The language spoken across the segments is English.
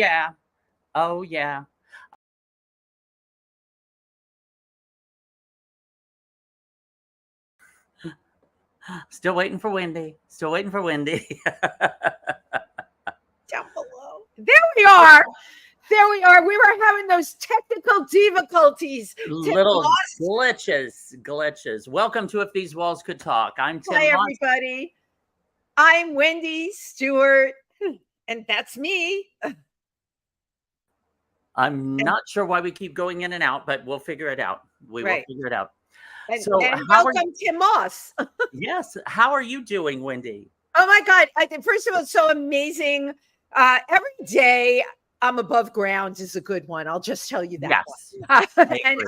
yeah. Oh, yeah. Still waiting for Wendy. Still waiting for Wendy. Down below. There we are. There we are. We were having those technical difficulties. Little glitches. Welcome to If These Walls Could Talk. I'm Tim Hi, Moss. everybody. I'm Wendy Stuart, and that's me. I'm not sure why we keep going in and out, but we'll figure it out. We will figure it out. And welcome, Tim Moss. Yes. How are you doing, Wendy? Oh, my God. First of all, it's so amazing. Every day I'm above ground is a good one. I'll just tell you that. Yes. And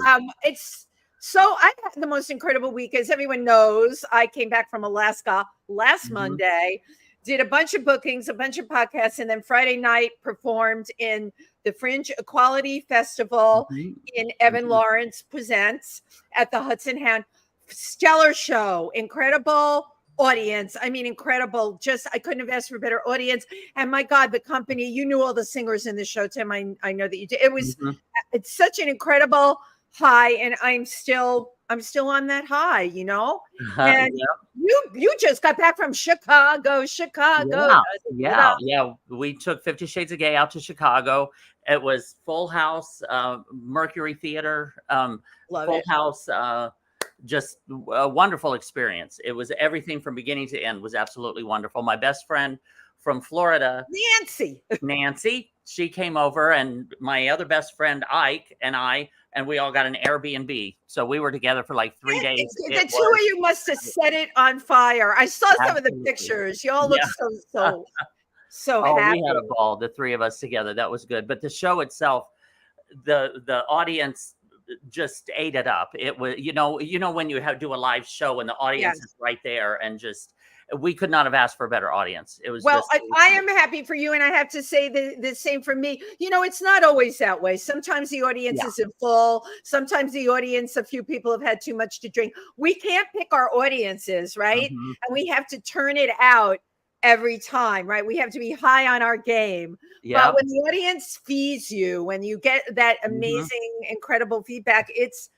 it's so I had the most incredible week. As everyone knows, I came back from Alaska last Monday, did a bunch of bookings, a bunch of podcasts, and then Friday night performed in the Fringe Equality Festival in Evan Lawrence Presents at the Hudson Hound. Stellar show, incredible audience. I mean, incredible. Just, I couldn't have asked for a better audience. And my God, the company, you knew all the singers in the show, Tim. I know that you did. It was, it's such an incredible high. And I'm still on that high, you know? And you just got back from Chicago. Yeah. We took 50 Shades of Gay out to Chicago. It was full house, Mercury Theater, full house, just a wonderful experience. It was everything from beginning to end was absolutely wonderful. My best friend from Florida, Nancy, she came over, and my other best friend, Ike, and we all got an Airbnb. So we were together for like 3 days. The two of you must have set it on fire. I saw some of the pictures. You all look so happy. We had a ball, the three of us together. That was good. But the show itself, the audience just ate it up. It was, you know, when you do a live show and the audience is right there, and just, we could not have asked for a better audience. It was I am happy for you, and I have to say the same for me. You know, it's not always that way. Sometimes the audience isn't full. Sometimes the audience, a few people have had too much to drink. We can't pick our audiences, right? And we have to turn it out every time, right? We have to be high on our game. But when the audience feeds you, when you get that amazing, incredible feedback, it's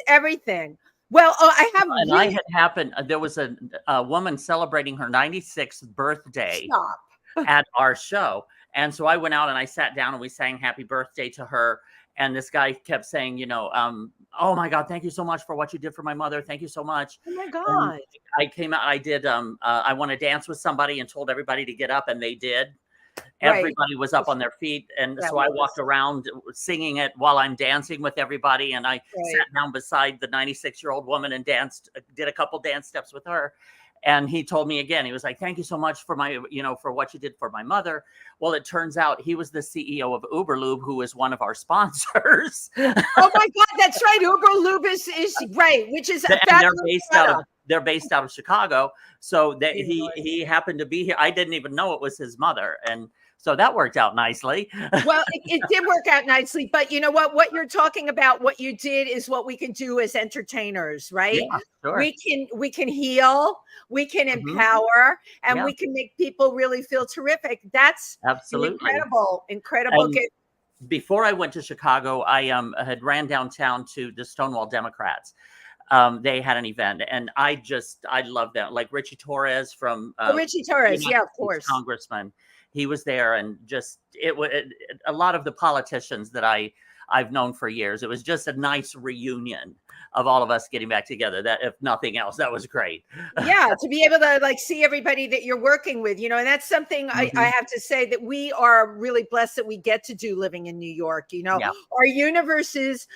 everything. Well, I had happened. There was a woman celebrating her 96th birthday at our show. And so I went out and I sat down and we sang happy birthday to her. And this guy kept saying, you know, oh my God, thank you so much for what you did for my mother. Thank you so much. Oh my God. And I came out, I did, I want to dance with somebody, and told everybody to get up, and they did. Everybody was up on their feet. And so I walked around singing it while I'm dancing with everybody. And I sat down beside the 96-year-old woman and did a couple dance steps with her. And he told me again, he was like, thank you so much for for what you did for my mother. Well, it turns out he was the CEO of Uberlube, who is one of our sponsors. Oh my God, that's right. Uberlube is right, which is they're based out of Chicago. So that he happened to be here. I didn't even know it was his mother. And so that worked out nicely. Well, it did work out nicely. But you know what you're talking about, what you did is what we can do as entertainers, right? Yeah, sure. We can heal, we can empower, and we can make people really feel terrific. That's absolutely incredible. Before I went to Chicago, I had ran downtown to the Stonewall Democrats. They had an event, and I love them. Like Richie Torres from Richie Torres, of course, congressman. He was there, and just a lot of the politicians that I've known for years. It was just a nice reunion of all of us getting back together. That, if nothing else, that was great. Yeah, to be able to like see everybody that you're working with, you know, and that's something I have to say that we are really blessed that we get to do living in New York. You know, our universes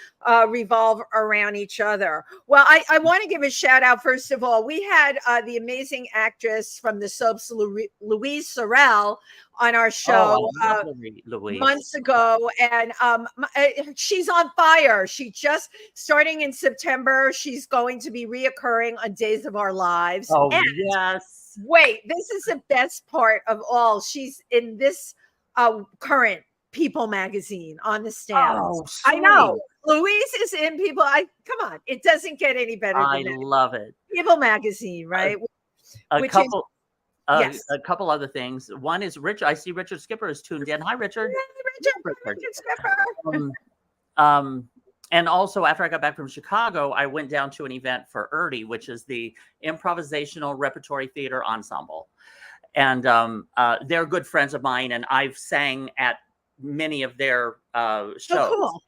revolve around each other. Well, I want to give a shout out. First of all, we had the amazing actress from the soaps, Louise Sorel, on our show months ago, and she's on fire. She just, starting in September, she's going to be reoccurring on Days of Our Lives. Oh, and yes. Wait, this is the best part of all. She's in this current People magazine on the stands. Oh, I know. Louise is in People. Come on, it doesn't get any better than that. I love it. People magazine, right? A couple other things. One is Rich. I see Richard Skipper is tuned in. Hi, Richard. Hey, And also, after I got back from Chicago, I went down to an event for ERDI, which is the Improvisational Repertory Theater Ensemble. And they're good friends of mine, and I've sang at many of their shows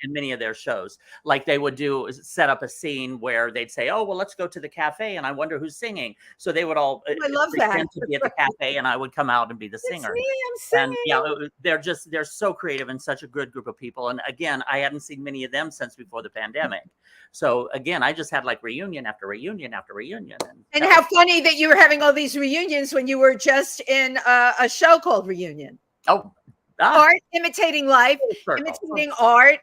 and many of their shows. Like they would set up a scene where they'd say, oh, well, let's go to the cafe and I wonder who's singing. So they would all pretend to be at the cafe and I would come out and be the singer. Me, I'm singing. And they're so creative and such a good group of people. And again, I hadn't seen many of them since before the pandemic. So again, I just had like reunion after reunion after reunion. And how funny that you were having all these reunions when you were just in a show called Reunion. Art imitating life, imitating art,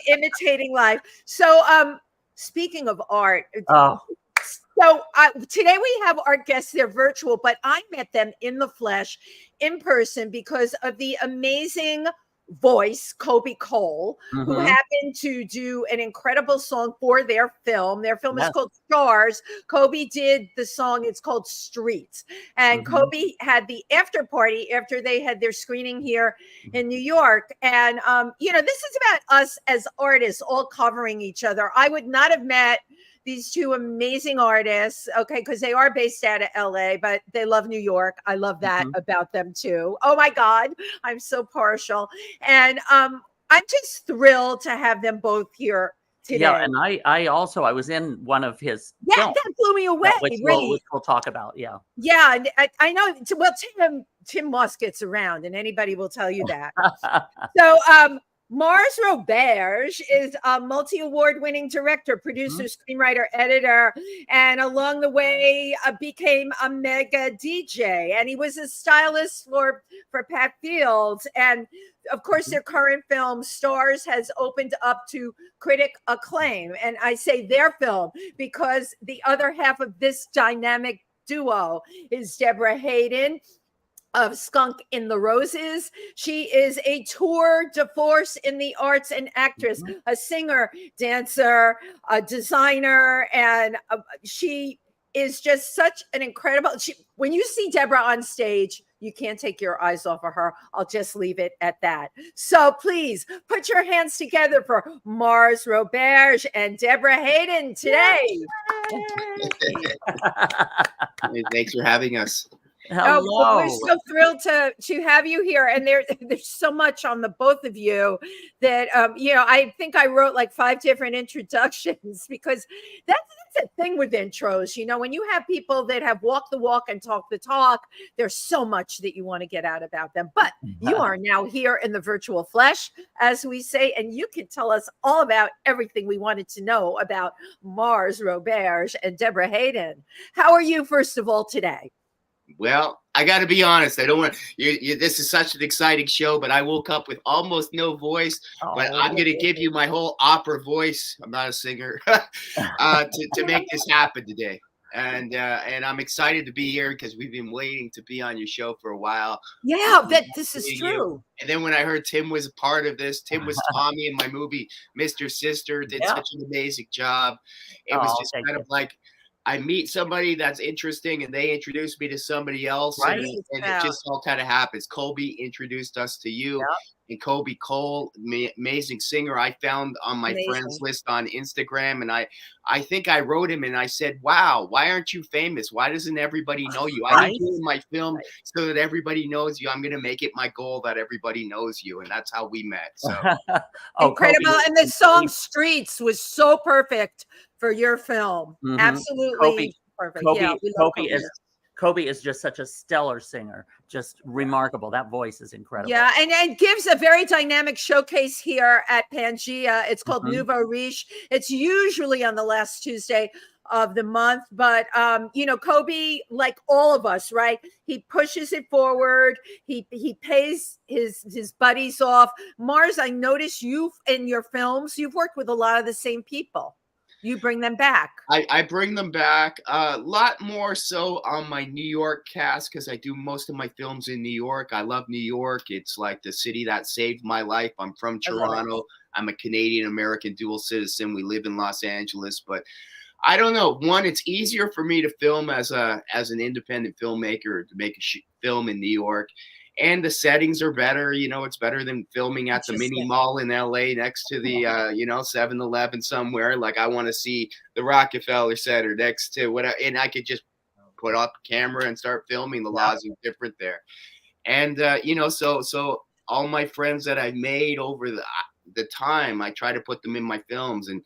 imitating life. So, speaking of art, so today we have our guests. They're virtual, but I met them in the flesh, in person, because of the amazing voice, Kobe Cole, who happened to do an incredible song for their film. Their film is called Stars. Kobe did the song. It's called Streets. And Kobe had the after party after they had their screening here in New York. And, this is about us as artists all covering each other. I would not have met these two amazing artists, because they are based out of LA, but they love New York. I love that about them too. Oh my God, I'm so partial. And I'm just thrilled to have them both here today. Yeah, and I was in one of his films, that blew me away. Which we'll talk about. Yeah, and I know. Well, Tym Moss gets around, and anybody will tell you that. So, Mars Roberge is a multi-award winning director, producer, screenwriter, editor, and along the way became a mega DJ. And he was a stylist for Pat Fields. And of course, their current film, Stars, has opened up to critic acclaim. And I say their film because the other half of this dynamic duo is Debra Haden of Skunk in the Roses. She is a tour de force in the arts and actress, a singer, dancer, a designer, and she is just such an incredible. When you see Debra on stage, you can't take your eyes off of her. I'll just leave it at that. So please put your hands together for Mars Roberge and Debra Haden today. Thanks for having us. Hello. Well, we're so thrilled to have you here, and there's so much on the both of you that I think I wrote like 5 different introductions because that's a thing with intros. When you have people that have walked the walk and talked the talk, there's so much that you want to get out about them. But you are now here in the virtual flesh, as we say, and you can tell us all about everything we wanted to know about Mars Roberge and Debra Haden. How are you, first of all, today? Well, I got to be honest. I don't want this is such an exciting show, but I woke up with almost no voice. But I'm going to give you my whole opera voice. I'm not a singer to make this happen today. And I'm excited to be here because we've been waiting to be on your show for a while. Yeah, this is true. And then when I heard Tim was a part of this, Tim was Tommy in my movie, Mr. Sister, did such an amazing job. It was just kind of like, I meet somebody that's interesting and they introduce me to somebody else. Right. And it just all kind of happens. Kobe introduced us to you. And Kobe Cole, amazing singer, I found on my friends list on Instagram. And I think I wrote him and I said, wow, why aren't you famous? Why doesn't everybody know you? I didn't do my film so that everybody knows you. I'm going to make it my goal that everybody knows you. And that's how we met. So incredible. Kobe, and the song Streets was so perfect for your film. Absolutely perfect. Kobe is just such a stellar singer, just remarkable. That voice is incredible. Yeah, and gives a very dynamic showcase here at PANGEA. It's called Nouveau Riche. It's usually on the last Tuesday of the month, but Kobe, like all of us, right? He pushes it forward. He pays his buddies off. Mars, I notice you in your films, you've worked with a lot of the same people. You bring them back. I bring them back a lot more so on my New York cast because I do most of my films in New York. I love New York. It's like the city that saved my life. I'm from Toronto. I'm a Canadian-American dual citizen. We live in Los Angeles. But I don't know. One, it's easier for me to film as an independent filmmaker to make a film in New York. And the settings are better. You know, it's better than filming at the mini mall in LA next to the, 7-Eleven somewhere. Like, I want to see the Rockefeller Center next to whatever. And I could just put up a camera and start filming. The laws are different there. And, so all my friends that I made over the time, I try to put them in my films. And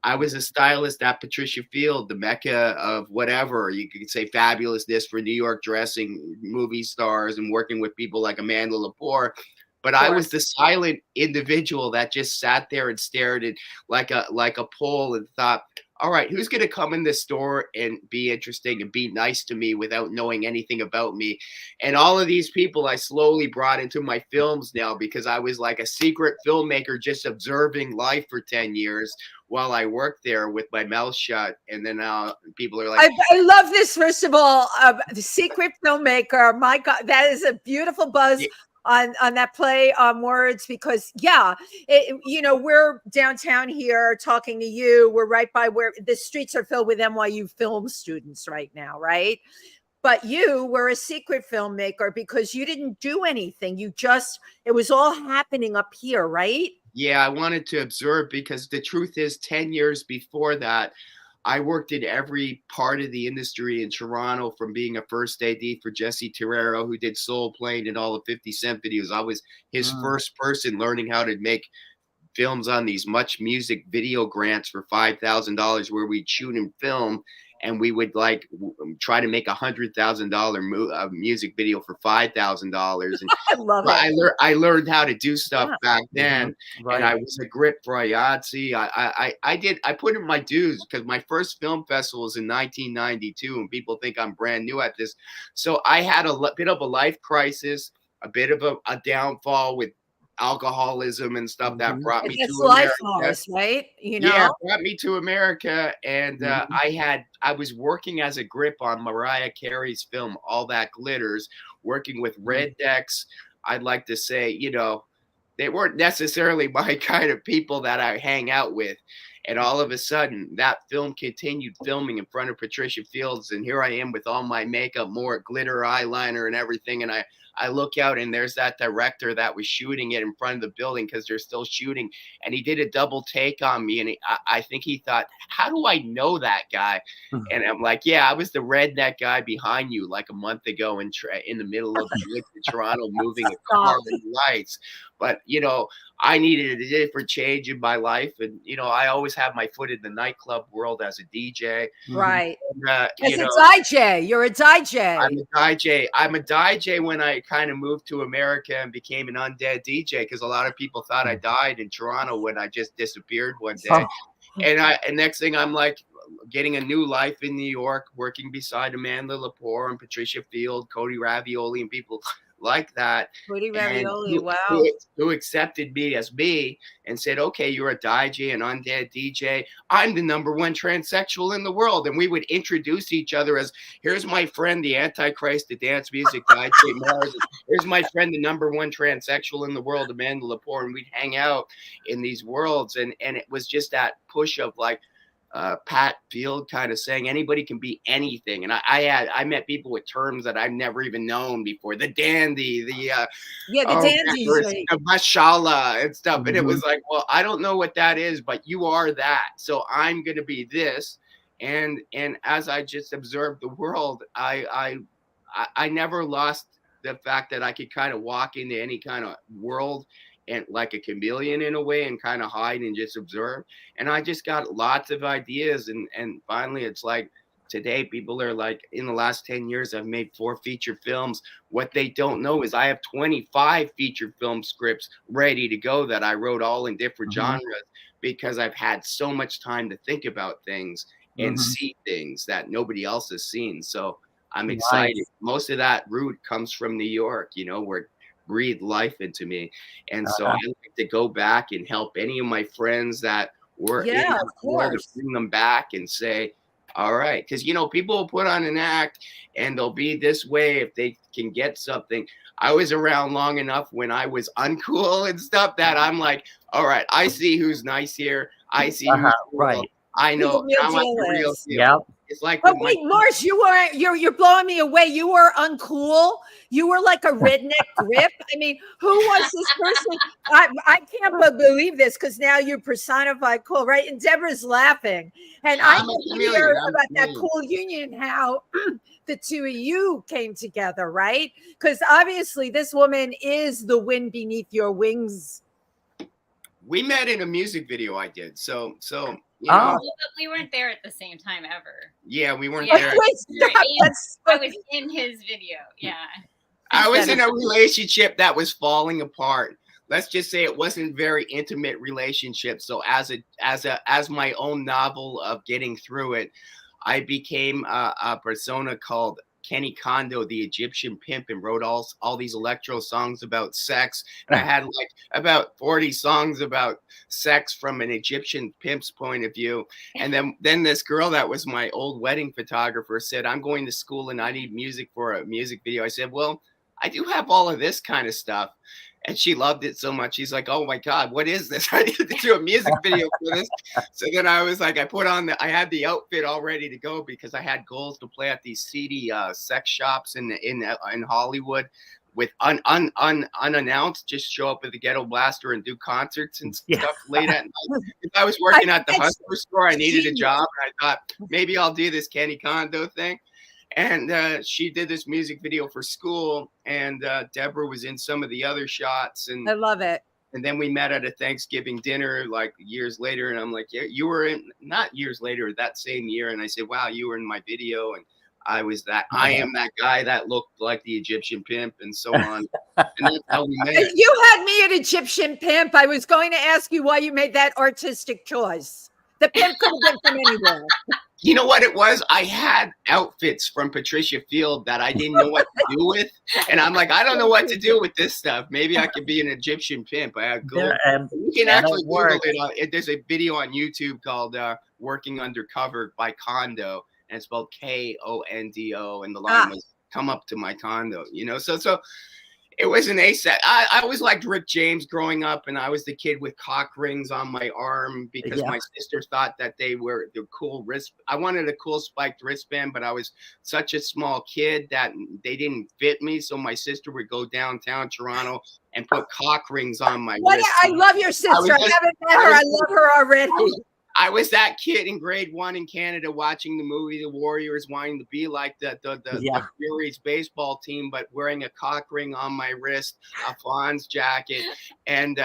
I was a stylist at Patricia Field, the mecca of whatever. You could say fabulousness for New York dressing movie stars and working with people like Amanda Lepore. But I was the silent individual that just sat there and stared at like a pole and thought, all right, who's going to come in this store and be interesting and be nice to me without knowing anything about me? And all of these people I slowly brought into my films now, because I was like a secret filmmaker just observing life for 10 years while I worked there with my mouth shut. And then now people are like, I love this. First of all, the secret filmmaker. My God, that is a beautiful buzz. Yeah. On that play on words, because we're downtown here talking to you. We're right by where the streets are filled with NYU film students right now, right? But you were a secret filmmaker because you didn't do anything. It was all happening up here, right? Yeah, I wanted to observe, because the truth is 10 years before that, I worked in every part of the industry in Toronto, from being a first AD for Jesse Terrero, who did Soul Plane and all the 50 Cent videos. I was his first person learning how to make films on these Much Music video grants for $5,000, where we'd shoot and film, and we would try to make $100,000 music video for $5,000. I love it. I learned how to do stuff back then, and I was a grip for IATSE. I put in my dues, because my first film festival was in 1992, and people think I'm brand new at this. So I had a bit of a life crisis, a bit of a downfall with alcoholism and stuff that brought me to America. Loss, right? Yeah, brought me to America. And I was working as a grip on Mariah Carey's film, All That Glitters, working with Rednecks. I'd like to say, they weren't necessarily my kind of people that I hang out with. And all of a sudden, that film continued filming in front of Patricia Fields. And here I am with all my makeup, more glitter eyeliner and everything. And I look out, and there's that director that was shooting it in front of the building, because they're still shooting. And he did a double take on me. And I think he thought, how do I know that guy? And I'm like, yeah, I was the redneck guy behind you like a month ago in the middle of the woods in Toronto, moving a car with lights. But, I needed a different change in my life. And, I always have my foot in the nightclub world as a DJ. Right. And, as a DJ. You're a DJ. I'm a DJ when I kind of moved to America and became an undead DJ, because a lot of people thought I died in Toronto when I just disappeared one day. And next thing, I'm like getting a new life in New York, working beside Amanda Lepore and Patricia Field, Cody Ravioli, and people like that. Cody Ravioli, wow. Who accepted me as me and said, okay, you're a DJ, an undead DJ. I'm the #1 transsexual in the world. And we would introduce each other as, here's my friend, the Antichrist, the dance music guy, Mars. Here's my friend, the #1 transsexual in the world, Amanda Lepore. And we'd hang out in these worlds. And it was just that push of like, Pat Field kind of saying anybody can be anything. And I met people with terms that I've never even known before. The dandy, the dandies, the mashallah and stuff. And it was like, well, I don't know what that is, but you are that. So I'm going to be this. And as I just observed the world, I never lost the fact that I could kind of walk into any kind of world and like a chameleon in a way, and kind of hide and just observe. And I just got lots of ideas. And finally, it's like today, people are like, in the last 10 years, I've made 4 feature films. What they don't know is I have 25 feature film scripts ready to go that I wrote all in different genres, because I've had so much time to think about things and see things that nobody else has seen. So I'm excited. Most of that root comes from New York, where it breathed life into me. And so I like to go back and help any of my friends that were in the world, to bring them back and say, all right, because people will put on an act and they'll be this way if they can get something. I was around long enough when I was uncool and stuff that I'm like, all right, I see who's nice here. I see who's cool. I know I'm like the real deal. It's like, but wait, Mars, you're blowing me away. You were uncool. You were like a redneck grip. I mean, who was this person? I can't believe this because now you personified cool, right? And Debra's laughing, and I want to hear about that cool union, how the two of you came together, right? Because obviously, this woman is the wind beneath your wings. We met in a music video I did. So you know, but we weren't there at the same time ever. Yeah, we weren't there. I was in his video. Yeah. I was in a relationship that was falling apart. Let's just say it wasn't a very intimate relationship. So as my own novel of getting through it, I became a persona called Kenny Kondo, the Egyptian pimp, and wrote all these electro songs about sex. And I had like about 40 songs about sex from an Egyptian pimp's point of view. And then this girl that was my old wedding photographer said, I'm going to school and I need music for a music video. I said, well, I do have all of this kind of stuff. And she loved it so much. She's like, oh my God, what is this? I need to do a music video for this. So then I was like, I had the outfit all ready to go because I had goals to play at these seedy sex shops in Hollywood with unannounced, just show up with the ghetto blaster and do concerts and stuff late at night. If I was working at the hustler store, I needed a job. And I thought maybe I'll do this Kenny Kondo thing. And she did this music video for school, and Debra was in some of the other shots. And I love it. And then we met at a Thanksgiving dinner like years later, and I'm like, yeah, you were in, not years later, that same year. And I said, wow, you were in my video, and I am that guy that looked like the Egyptian pimp, and so on. And that's how we met. If you had me at Egyptian pimp, I was going to ask you why you made that artistic choice. The pimp could have been from anywhere. You know what it was? I had outfits from Patricia Field that I didn't know what to do with. And I'm like, I don't know what to do with this stuff. Maybe I could be an Egyptian pimp. I had gold. You can actually Google it. There's a video on YouTube called Working Undercover by Kondo. And it's spelled Kondo. And the line was, come up to my condo. You know, so it was an ASAP. I always liked Rick James growing up, and I was the kid with cock rings on my arm because my sister thought that they were the cool wrist. I wanted a cool spiked wristband, but I was such a small kid that they didn't fit me. So my sister would go downtown Toronto and put cock rings on my wrist. I love your sister. I haven't met her. I love her already. I was that kid in grade 1 in Canada watching the movie The Warriors, wanting to be like the Furies baseball team, but wearing a cock ring on my wrist, a Fonz jacket, and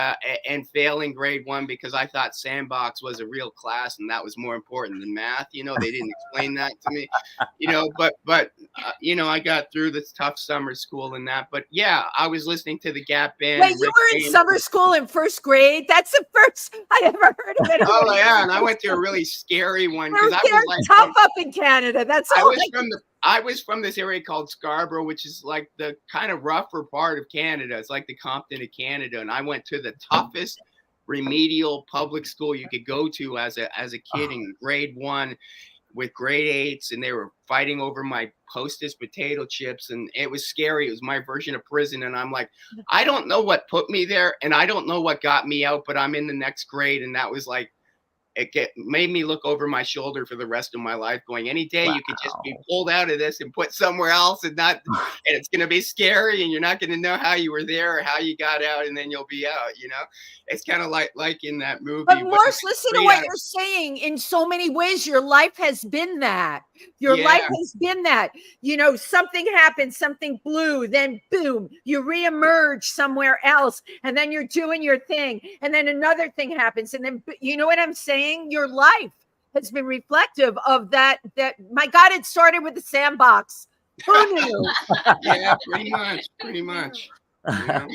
failing grade 1 because I thought sandbox was a real class and that was more important than math. You know, they didn't explain that to me. You know, but you know, I got through this tough summer school and that. But yeah, I was listening to the Gap Band. Wait, you were in summer school in first grade? That's the first I ever heard of it. Oh yeah, and I went to a really scary one because I was like tough up in Canada. That's all. I was from this area called Scarborough, which is like the kind of rougher part of Canada. It's like the Compton of Canada, and I went to the toughest remedial public school you could go to as a kid in grade 1 with grade 8s, and they were fighting over my Hostess potato chips, and it was scary. It was my version of prison, and I'm like, I don't know what put me there, and I don't know what got me out, but I'm in the next grade, and that was like, made me look over my shoulder for the rest of my life going, any day you could just be pulled out of this and put somewhere else and it's going to be scary and you're not going to know how you were there or how you got out, and then you'll be out, you know. It's kind of like in that movie. But Mars, listen to what you're saying. In so many ways, your life has been that. Your life has been that. You know, something happened, something blew, then boom, you reemerge somewhere else, and then you're doing your thing, and then another thing happens, and then, you know what I'm saying? Your life has been reflective of that. My God, it started with the sandbox. Who knew? Yeah, pretty much. You know?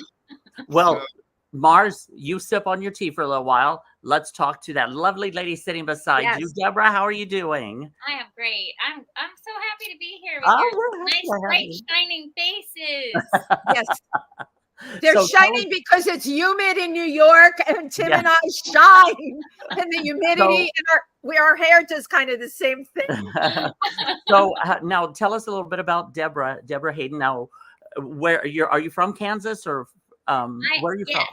Well, Mars, you sip on your tea for a little while. Let's talk to that lovely lady sitting beside you. Debra, how are you doing? I am great. I'm so happy to be here with your nice, bright, shining faces. Yes. They're shining because it's humid in New York, and Tim and I shine. And the humidity and our hair does kind of the same thing. So now tell us a little bit about Debra Haden. Now, are you from Kansas or where are you from?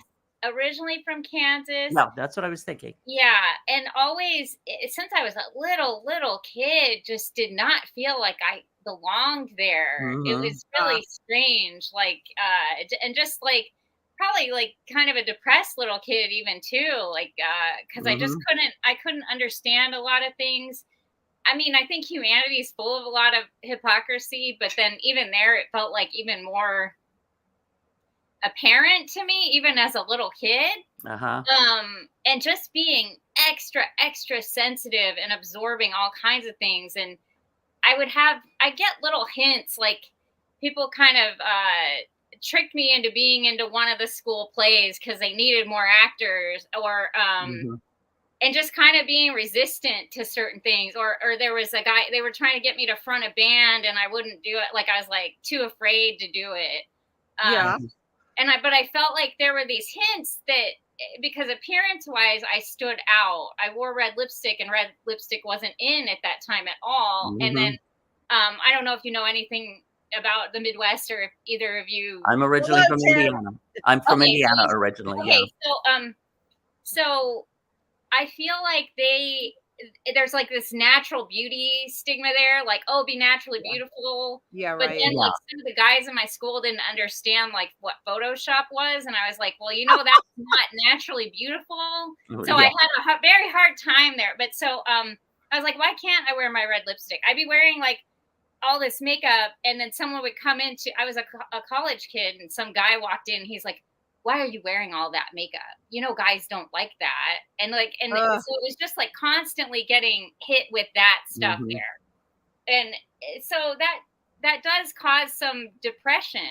originally from Kansas. No, that's what I was thinking. Yeah, and always, since I was a little kid, just did not feel like I belonged there. It was really strange, like, and just like probably like kind of a depressed little kid even too, like, because I just couldn't understand a lot of things. I mean, I think humanity is full of a lot of hypocrisy, but then even there, it felt like even more apparent to me, even as a little kid. And just being extra sensitive and absorbing all kinds of things. And I get little hints, like people kind of tricked me into being into one of the school plays because they needed more actors, or and just kind of being resistant to certain things. Or there was a guy, they were trying to get me to front a band and I wouldn't do it. Like I was like too afraid to do it. But I felt like there were these hints that, because appearance wise, I stood out. I wore red lipstick, and red lipstick wasn't in at that time at all. And then I don't know if you know anything about the Midwest, or if either of you. I'm originally from Indiana. I'm from Indiana originally. Okay, so I feel like there's like this natural beauty stigma there, like, oh, be naturally beautiful. But then like some of the guys in my school didn't understand like what Photoshop was, and I was like, well, that's not naturally beautiful. So I had a very hard time there. But so I was like, why can't I wear my red lipstick? I'd be wearing like all this makeup, and then someone would come into, I was a college kid, and some guy walked in, he's like, why are you wearing all that makeup? Guys don't like that. And so it was just like constantly getting hit with that stuff there. And so that does cause some depression,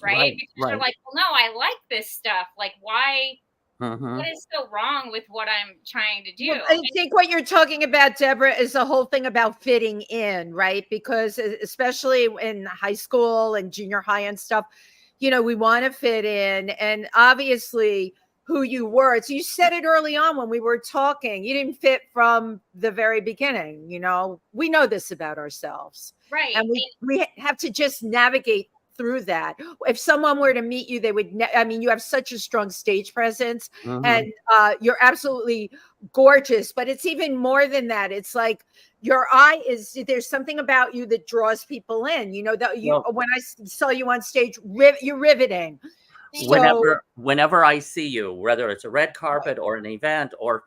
right? Because you're like, well, no, I like this stuff. Like, why? What is so wrong with what I'm trying to do? Well, I think what you're talking about, Deborah, is the whole thing about fitting in, right? Because especially in high school and junior high and stuff, we want to fit in, and obviously who you were. So you said it early on when we were talking, you didn't fit from the very beginning. We know this about ourselves. Right. And we have to just navigate through that. If someone were to meet you, they would, you have such a strong stage presence, and you're absolutely gorgeous, but it's even more than that. It's like there's something about you that draws people in, when I saw you on stage, you're riveting. Whenever I see you, whether it's a red carpet or an event or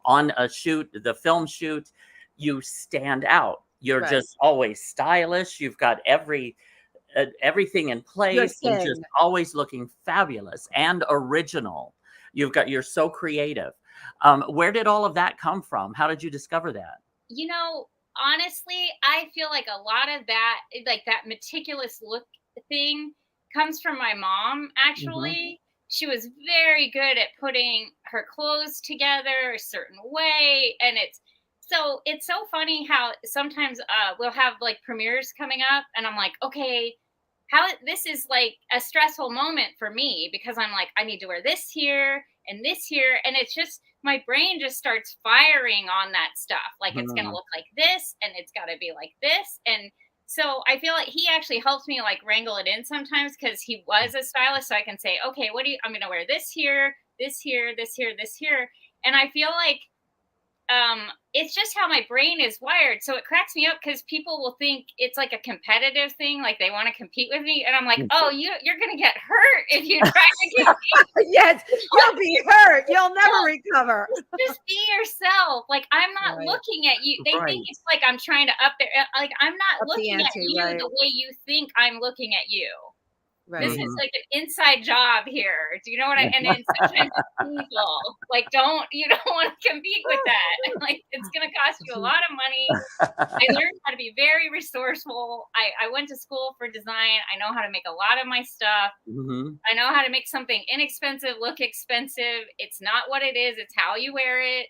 on a shoot, the film shoot, you stand out. You're just always stylish. You've got everything in place, and just always looking fabulous and original. You're so creative. Where did all of that come from? How did you discover that? Honestly, I feel like a lot of that, like that meticulous look thing, comes from my mom, actually. She was very good at putting her clothes together a certain way. And it's so funny how sometimes we'll have like premieres coming up, and I'm like, okay, this is like a stressful moment for me, because I'm like, I need to wear this here and this here. And it's just, my brain just starts firing on that stuff. Like it's going to look like this, and it's got to be like this. And so I feel like he actually helps me like wrangle it in sometimes, because he was a stylist. So I can say, okay, I'm going to wear this here, this here, this here, this here. And I feel like it's just how my brain is wired. So it cracks me up, because people will think it's like a competitive thing, like they want to compete with me, and I'm like, oh, you're gonna get hurt if you try to compete. Yes, you'll be hurt. You'll never recover. Just be yourself. Like, I'm not looking at you. They think it's like I'm trying to up there. Like, I'm not looking at you the way you think I'm looking at you. Right. This is like an inside job here. Do you know what I mean? And then sometimes people like you don't want to compete with that. Like, it's going to cost you a lot of money. I learned how to be very resourceful. I went to school for design. I know how to make a lot of my stuff. I know how to make something inexpensive look expensive. It's not what it is. It's how you wear it.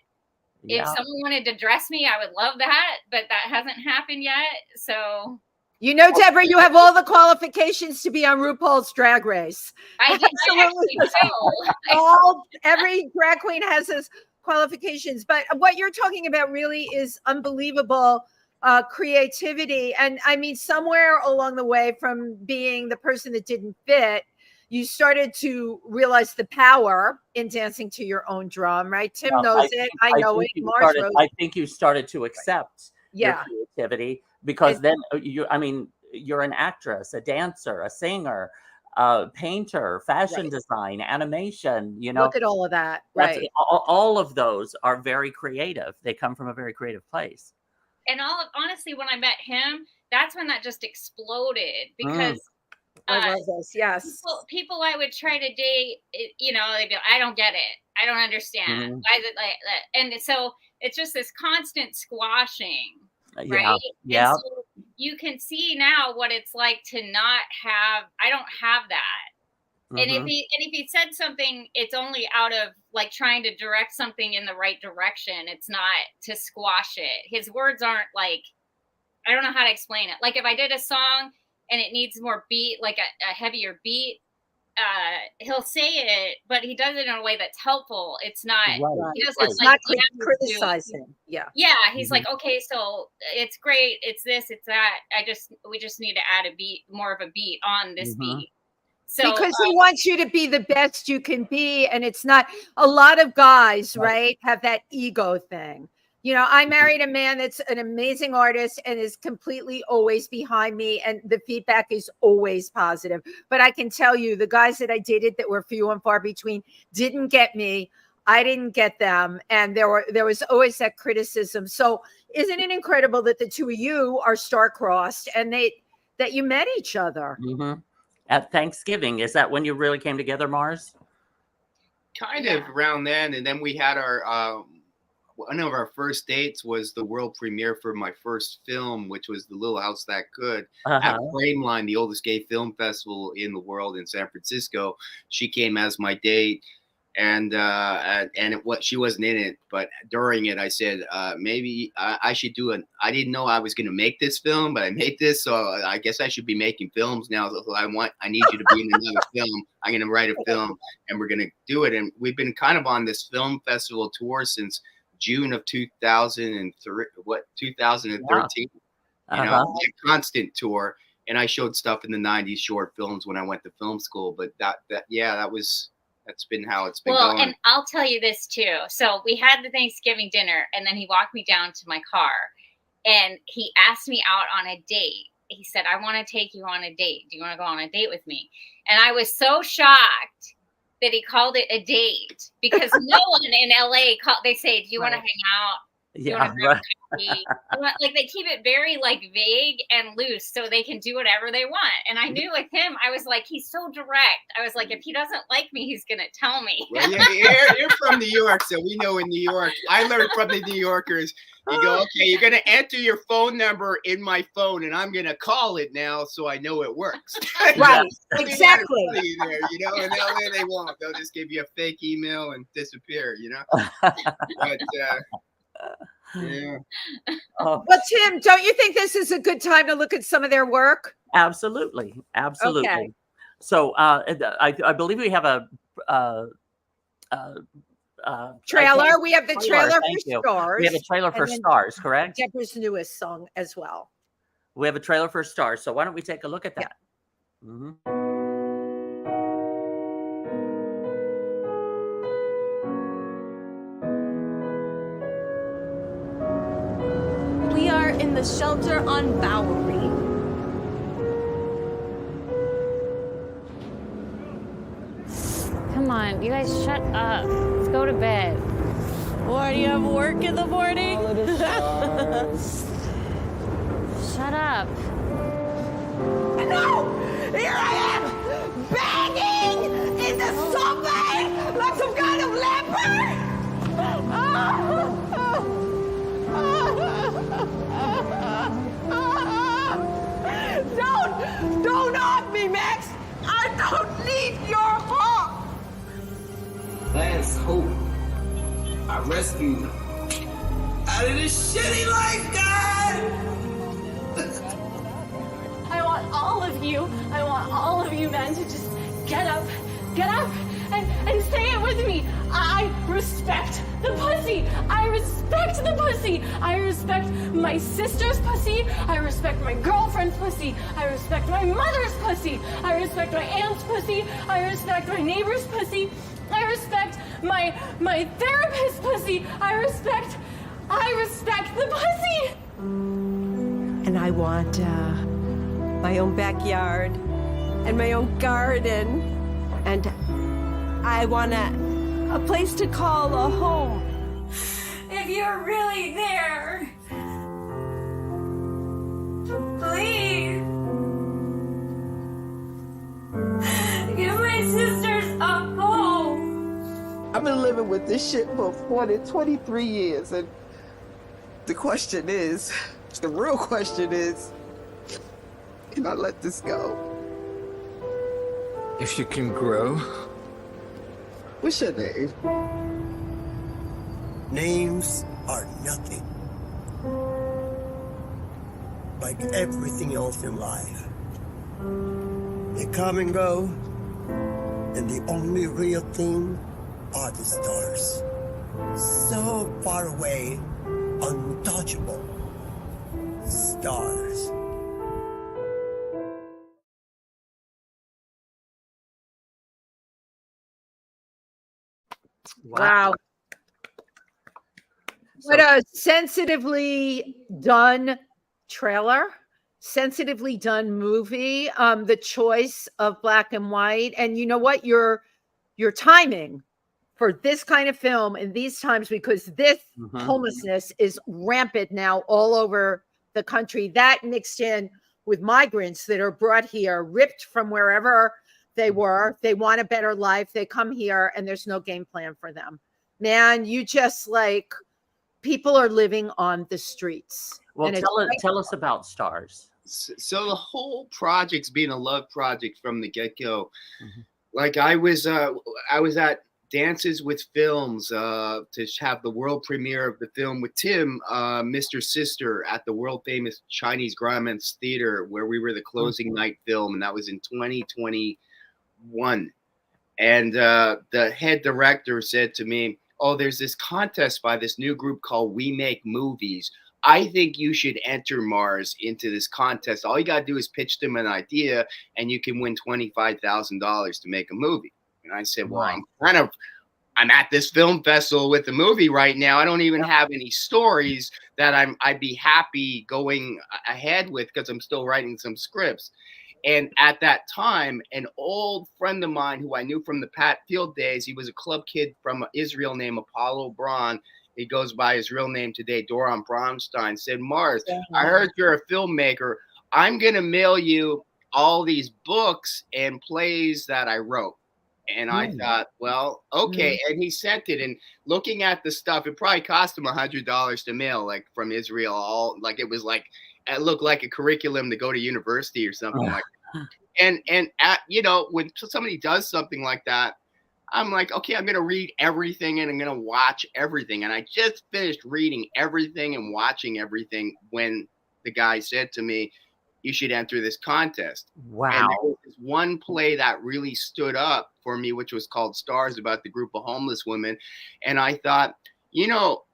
If someone wanted to dress me, I would love that, but that hasn't happened yet. So... Deborah, you have all the qualifications to be on RuPaul's Drag Race. I actually do. Every drag queen has his qualifications. But what you're talking about really is unbelievable creativity. And I mean, somewhere along the way, from being the person that didn't fit, you started to realize the power in dancing to your own drum, right? Tim knows it. I know it. Mars Roberge. I think you started to accept your creativity, because then you're an actress, a dancer, a singer, painter, fashion design, animation, Look at all of that. Right. All of those are very creative. They come from a very creative place. And honestly, when I met him, that's when that just exploded, because I love this. Yes. People I would try to date, they'd be like, I don't get it. I don't understand. Why is it like that? And so it's just this constant squashing, right? Yeah. So you can see now what it's like to not have. I don't have that. And if he said something, it's only out of like trying to direct something in the right direction. It's not to squash it. His words aren't like, I don't know how to explain it. Like if I did a song and it needs more beat, like a heavier beat, he'll say it, but he does it in a way that's helpful. It's not, he doesn't it's not criticizing. Yeah. He's like, okay, so it's great. It's this, it's that. We just need to add more of a beat on this beat. So, because he wants you to be the best you can be. And it's not, a lot of guys, right, have that ego thing. I married a man that's an amazing artist and is completely always behind me. And the feedback is always positive. But I can tell you, the guys that I dated that were few and far between didn't get me. I didn't get them. And there was always that criticism. So isn't it incredible that the two of you are star-crossed and that you met each other? At Thanksgiving. Is that when you really came together, Mars? Kind of around then. And then we had our... one of our first dates was the world premiere for my first film, which was The Little House That Could, at Frameline, the oldest gay film festival in the world in San Francisco. She came as my date, and she wasn't in it, but during it, I said maybe I should do it. I didn't know I was going to make this film, but I made this, so I guess I should be making films now. So I need you to be in another film. I'm going to write a film, and we're going to do it. And we've been kind of on this film festival tour since June of 2013, a constant tour. And I showed stuff in the 90s, short films, when I went to film school. But that's been how it's been going. And I'll tell you this too. So we had the Thanksgiving dinner, and then he walked me down to my car, and he asked me out on a date. He said, I want to take you on a date. Do you want to go on a date with me? And I was so shocked that he called it a date, because no one in LA they say, do you want to hang out? Do you want to grab coffee? Like they keep it very like vague and loose so they can do whatever they want. And I knew with him, I was like, he's so direct. I was like, if he doesn't like me, he's going to tell me. Well, you're from New York, so we know in New York. I learned from the New Yorkers. You go, okay, you're going to enter your phone number in my phone, and I'm going to call it now so I know it works. Right, exactly. There, in LA, they won't. They'll just give you a fake email and disappear, But, yeah. Well, Tim, don't you think this is a good time to look at some of their work? Absolutely. Okay. So I believe we have a trailer. We have the trailer for Stars. We have a trailer for Stars, correct? Debra's newest song as well. We have a trailer for Stars. So why don't we take a look at that? Yeah. We are in the shelter on Bowery. Come on, you guys shut up. Let's go to bed. Why do you have work in the morning? Shut up. No! Here I am! Begging in the subway like some kind of leper! Don't off me, Max! I don't need your help! Last hope. I rescued you out of this shitty life, God! I want all of you men to just get up and say it with me. I respect the pussy. I respect the pussy. I respect my sister's pussy. I respect my girlfriend's pussy. I respect my mother's pussy. I respect my aunt's pussy. I respect my neighbor's pussy. I respect my therapist's pussy. I respect the pussy. And I want my own backyard and my own garden. And I want a place to call a home. If you're really there, please give my sisters a home. I've been living with this shit for 23 years, and the real question is, can I let this go? If you can grow. What's your name? Names are nothing. Like everything else in life. They come and go, and the only real thing are the stars. So far away, untouchable. Stars. Wow. What a sensitively done trailer, sensitively done movie. The choice of black and white. And you know what? Your timing for this kind of film in these times, because this homelessness is rampant now all over the country. That mixed in with migrants that are brought here, ripped from wherever they were. They want a better life. They come here and there's no game plan for them. Man, you just like, people are living on the streets. Well, tell us about Stars. So the whole project's been a love project from the get-go. Like I was at Dances with Films to have the world premiere of the film with Tim, Mr. Sister, at the world famous Chinese Grauman's Theater, where we were the closing night film, and that was in 2021. And the head director said to me, "Oh, there's this contest by this new group called We Make Movies. I think you should enter, Mars, into this contest. All you got to do is pitch them an idea, and you can win $25,000 to make a movie." And I said, "Well, I'm at this film festival with the movie right now. I don't even have any stories that I'd be happy going ahead with, because I'm still writing some scripts." And at that time, an old friend of mine who I knew from the Pat Field days, he was a club kid from Israel named Apollo Braun. He goes by his real name today, Doron Bronstein, said, "Mars, I heard you're a filmmaker. I'm going to mail you all these books and plays that I wrote." And I thought, well, okay. And he sent it. And looking at the stuff, it probably cost him $100 to mail, like from Israel. It looked like a curriculum to go to university or something like that. And when somebody does something like that, I'm like, okay, I'm going to read everything and I'm going to watch everything. And I just finished reading everything and watching everything when the guy said to me, "You should enter this contest." Wow. And there was this one play that really stood up for me, which was called Stars, about the group of homeless women. And I thought,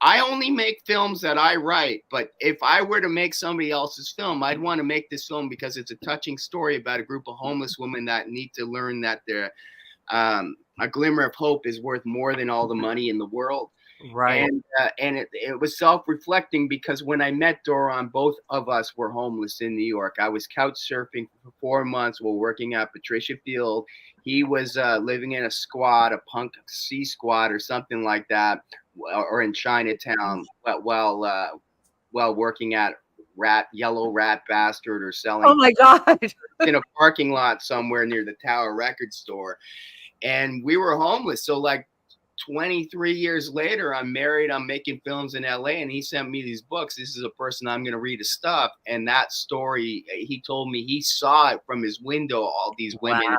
I only make films that I write, but if I were to make somebody else's film, I'd want to make this film because it's a touching story about a group of homeless women that need to learn that they're a glimmer of hope is worth more than all the money in the world. Right. And it was self-reflecting, because when I met Doron, both of us were homeless in New York. I was couch surfing for 4 months while working at Patricia Field. He was living in a squad, a punk C squad or something like that, or in Chinatown, while working at Yellow Rat Bastard, or selling. Oh my God. in a parking lot somewhere near the Tower Record Store. And we were homeless. So 23 years later, I'm married, I'm making films in LA, and he sent me these books. This is a person I'm going to read his stuff. And that story, he told me he saw it from his window, all these women,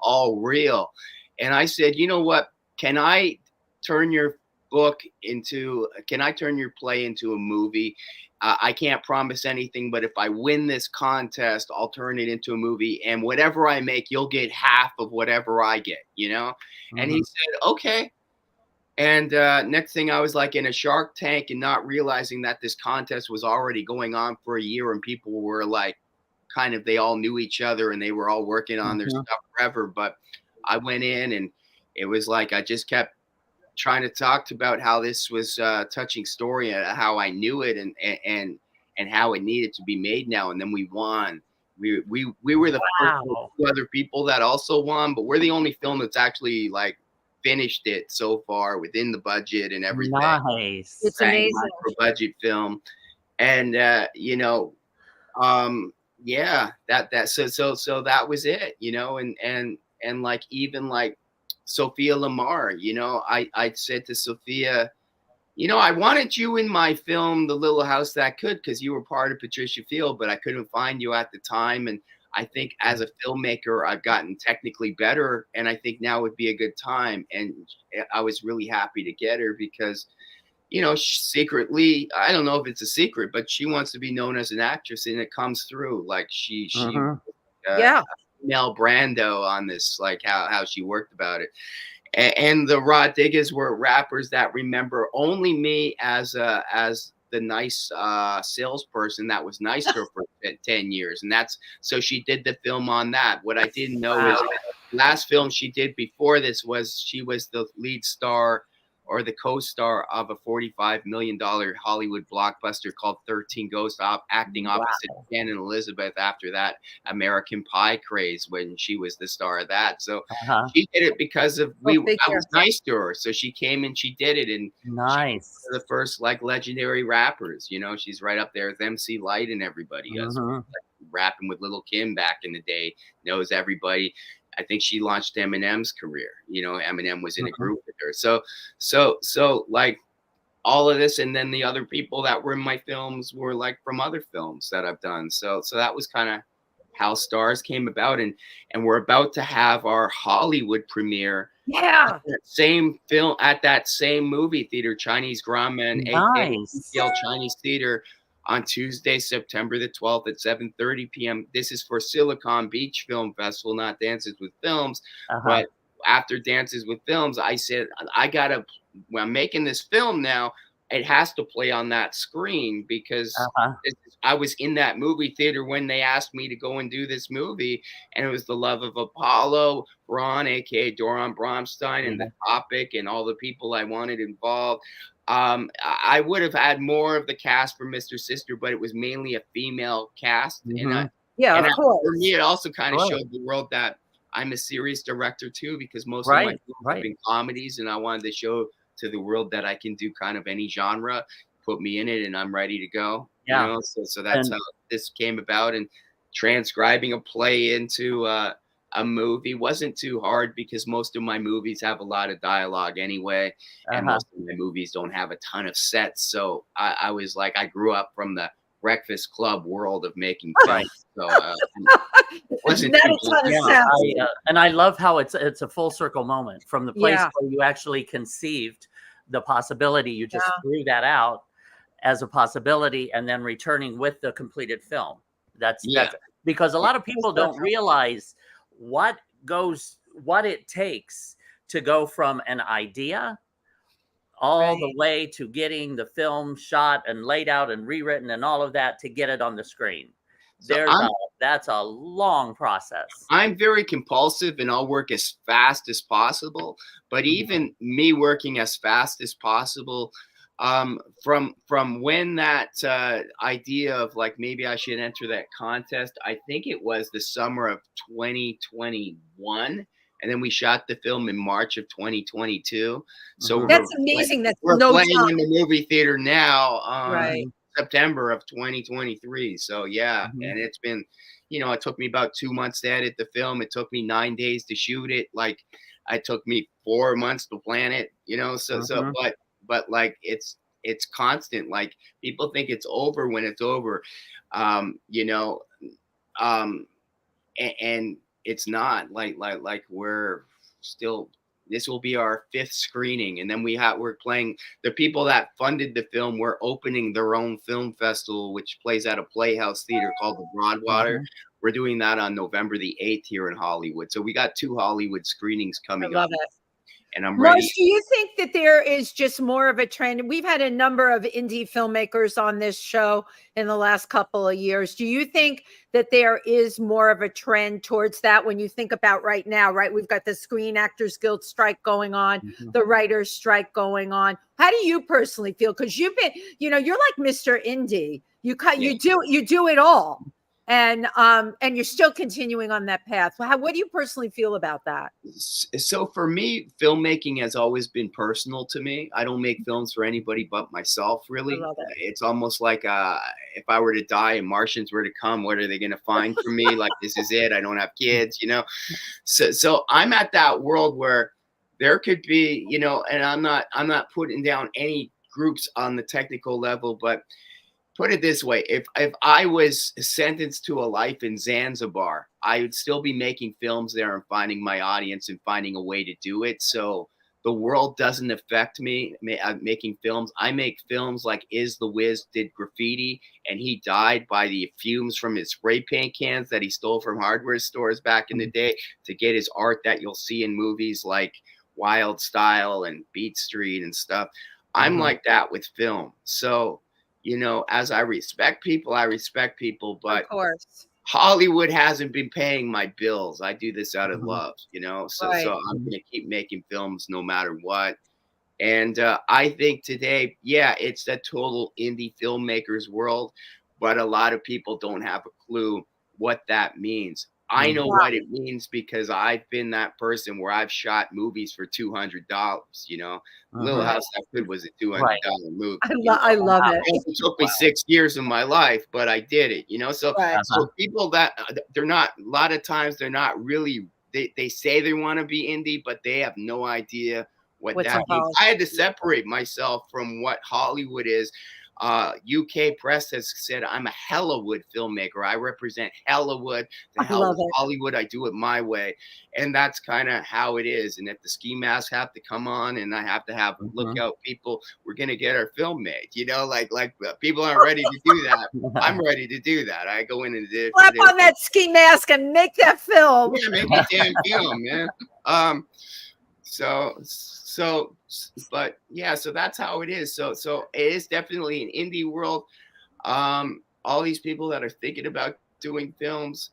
all real. And I said, you know what? Can I turn your play into a movie? I can't promise anything, but if I win this contest, I'll turn it into a movie, and whatever I make, you'll get half of whatever I get, And he said, okay. And next thing, I was like in a Shark Tank and not realizing that this contest was already going on for a year, and people were like, kind of, they all knew each other and they were all working on their stuff forever. But I went in and it was like I just kept trying to talk about how this was a touching story and how I knew it and how it needed to be made now. And then we won. We were the first two other people that also won, but we're the only film that's actually like finished it so far within the budget and everything. Nice. It's amazing. For budget film. And you know, yeah, so that was it, you know, and like even like Sophia Lamar, you know, I said to Sophia, you know, I wanted you in my film, The Little House That Could, because you were part of Patricia Field, but I couldn't find you at the time. And I think as a filmmaker, I've gotten technically better, and I think now would be a good time. And I was really happy to get her because, you know, secretly, I don't know if it's a secret, but she wants to be known as an actress, and it comes through. Like she Mel Brando on this, like how she worked about it. And the Raw Diggers were rappers that remember only me as the nice salesperson that was nice to her for 10 years. And that's, so she did the film on that. What I didn't know is the last film she did before this was she was the lead star or the co-star of a $45 million Hollywood blockbuster called 13 Ghosts, acting opposite Ken and Elizabeth after that American Pie craze when she was the star of that. So she did it because of I was nice to her. So she came and she did it. And nice. She's the first like legendary rappers, you know, she's right up there with MC Lyte and everybody. Like, rapping with Lil' Kim back in the day, knows everybody. I think she launched Eminem's career. You know, Eminem was in a group with her. So like all of this, and then the other people that were in my films were like from other films that I've done. So that was kind of how Stars came about, and we're about to have our Hollywood premiere. Yeah. Same film at that same movie theater, Chinese Grauman, nice. AKA Chinese Theater, on Tuesday, September the 12th at 7:30 p.m. This is for Silicon Beach Film Festival, not Dances with Films. But after Dances with Films, I said, when I'm making this film now, it has to play on that screen because I was in that movie theater when they asked me to go and do this movie. And it was the love of Apollo, Ron, aka Doron Bromstein, and the topic and all the people I wanted involved. I would have had more of the cast for Mr. Sister, but it was mainly a female cast. And of course. For me, it also kind of showed the world that I'm a serious director too, because most of my films have been comedies, and I wanted to show to the world that I can do kind of any genre. Put me in it, and I'm ready to go. You know? So that's how this came about. And transcribing a play into a movie wasn't too hard because most of my movies have a lot of dialogue anyway, and most of my movies don't have a ton of sets. So I was like, I grew up from the Breakfast Club world of making films. So it wasn't and I love how it's a full circle moment from the place where you actually conceived the possibility. You just threw that out as a possibility, and then returning with the completed film. That's because a lot of people don't realize what it takes to go from an idea all the way to getting the film shot and laid out and rewritten and all of that to get it on the screen. That's a long process. I'm very compulsive and I'll work as fast as possible, but even me working as fast as possible, from when that idea of like maybe I should enter that contest, I think it was the summer of 2021, and then we shot the film in March of 2022. So that's amazing. We're playing in the movie theater now, September of 2023. So and it's been, you know, it took me about 2 months to edit the film. It took me 9 days to shoot it. Like it took me 4 months to plan it, you know, but like it's constant. Like people think it's over when it's over, you know, and it's not. Like we're still. This will be our 5th screening, and then we're playing. The people that funded the film were opening their own film festival, which plays at a Playhouse Theater called the Broadwater. We're doing that on November the 8th here in Hollywood. So we got 2 Hollywood screenings coming up. and I'm ready. Mars, do you think that there is just more of a trend? We've had a number of indie filmmakers on this show in the last couple of years. Do you think that there is more of a trend towards that when you think about right now, right? We've got the Screen Actors Guild strike going on, the writers strike going on. How do you personally feel? Because you've been, you know, you're like Mr. Indie. You do it all. And you're still continuing on that path. What do you personally feel about that? So for me, filmmaking has always been personal to me. I don't make films for anybody but myself, really. I love it. It's almost like if I were to die and Martians were to come, what are they going to find for me? Like, this is it. I don't have kids, you know? So I'm at that world where there could be, you know, and I'm not putting down any groups on the technical level, but put it this way, if I was sentenced to a life in Zanzibar, I would still be making films there and finding my audience and finding a way to do it. So the world doesn't affect me making films. I make films like Is the Wiz did graffiti, and he died by the fumes from his spray paint cans that he stole from hardware stores back in the day to get his art that you'll see in movies like Wild Style and Beat Street and stuff. I'm like that with film. So, you know, as I respect people, but of course, Hollywood hasn't been paying my bills. I do this out of love, you know, so I'm going to keep making films no matter what. And I think today, yeah, it's the total indie filmmakers world, but a lot of people don't have a clue what that means. I know what it means because I've been that person where I've shot movies for $200. You know, Little House That Could was a $200 movie. I love it. It took me 6 years of my life, but I did it. You know, so people that they're not, a lot of times they're not really. They say they want to be indie, but they have no idea what that means. I had to separate myself from what Hollywood is. UK press has said I'm a Hellawood filmmaker. I represent Hellawood. The hell with Hollywood. I do it my way, and that's kind of how it is. And if the ski masks have to come on, and I have to have lookout people, we're gonna get our film made. You know, like people aren't ready to do that. I'm ready to do that. I go in and do slap on that ski mask and make that film. Yeah, make a damn film, man. But yeah, so that's how it is. So it is definitely an indie world. All these people that are thinking about doing films,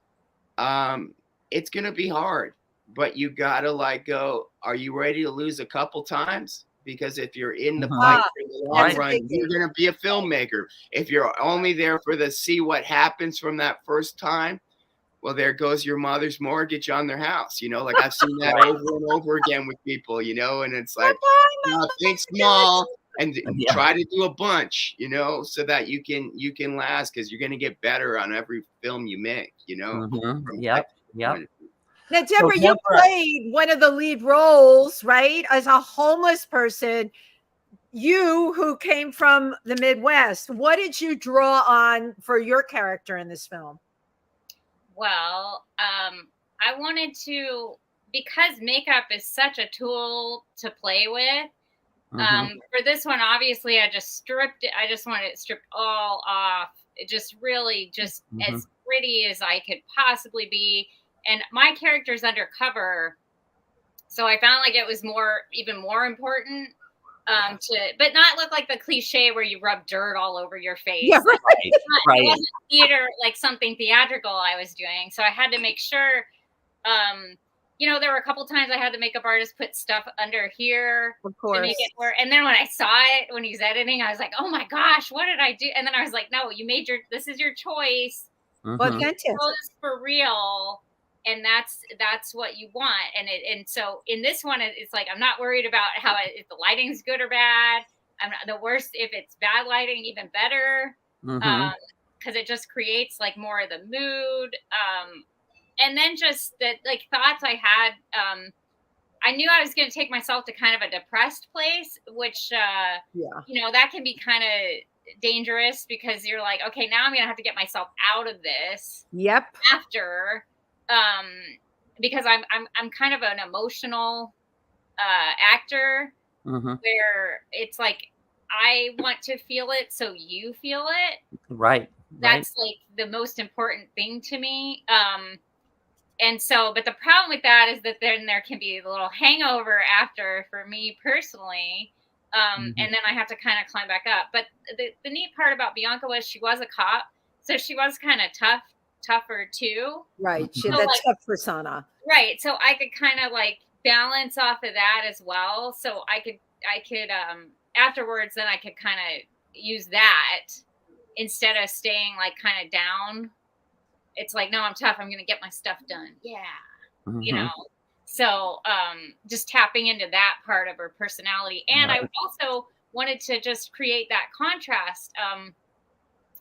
it's gonna be hard, but you gotta like go, are you ready to lose a couple times? Because if you're in the fight for the long run, you're gonna be a filmmaker. If you're only there for the see what happens from that first time, well, there goes your mother's mortgage on their house. You know, like I've seen that over and over again with people, you know, and it's like, think small and try to do a bunch, you know, so that you can last, because you're going to get better on every film you make, you know? Yep. Now, Debra, you played one of the lead roles, right? As a homeless person, you who came from the Midwest. What did you draw on for your character in this film? Well, I wanted to, because makeup is such a tool to play with. For this one, obviously, I just stripped it. I just wanted it stripped all off. It just really just as pretty as I could possibly be. And my character's undercover, so I found like it was even more important but not look like the cliche where you rub dirt all over your face. Yeah, It wasn't theater, like something theatrical I was doing. So I had to make sure, you know, there were a couple times I had the makeup artist put stuff under here to make it work. And then when I saw it, when he's editing, I was like, oh my gosh, what did I do? And then I was like, no, this is your choice. Authentic. For real. And that's what you want. And so in this one, it's like, I'm not worried about if the lighting's good or bad. I'm not the worst. If it's bad lighting, even better. Cause it just creates like more of the mood. And then just the like thoughts I had, I knew I was going to take myself to kind of a depressed place, which, you know, that can be kind of dangerous because you're like, okay, now I'm going to have to get myself out of this. After, because I'm kind of an emotional actor where it's like I want to feel it so you feel it. Right. That's like the most important thing to me. And so, but the problem with that is that then there can be a little hangover after for me personally. And then I have to kind of climb back up. But the neat part about Bianca was she was a cop. So she was kind of tougher too. Right. She had So, that like, tough persona. Right. So I could kind of like balance off of that as well. So I could afterwards, then I could kind of use that instead of staying like kind of down. It's like, no, I'm tough. I'm going to get my stuff done. Yeah. You know, so just tapping into that part of her personality. And I also wanted to just create that contrast.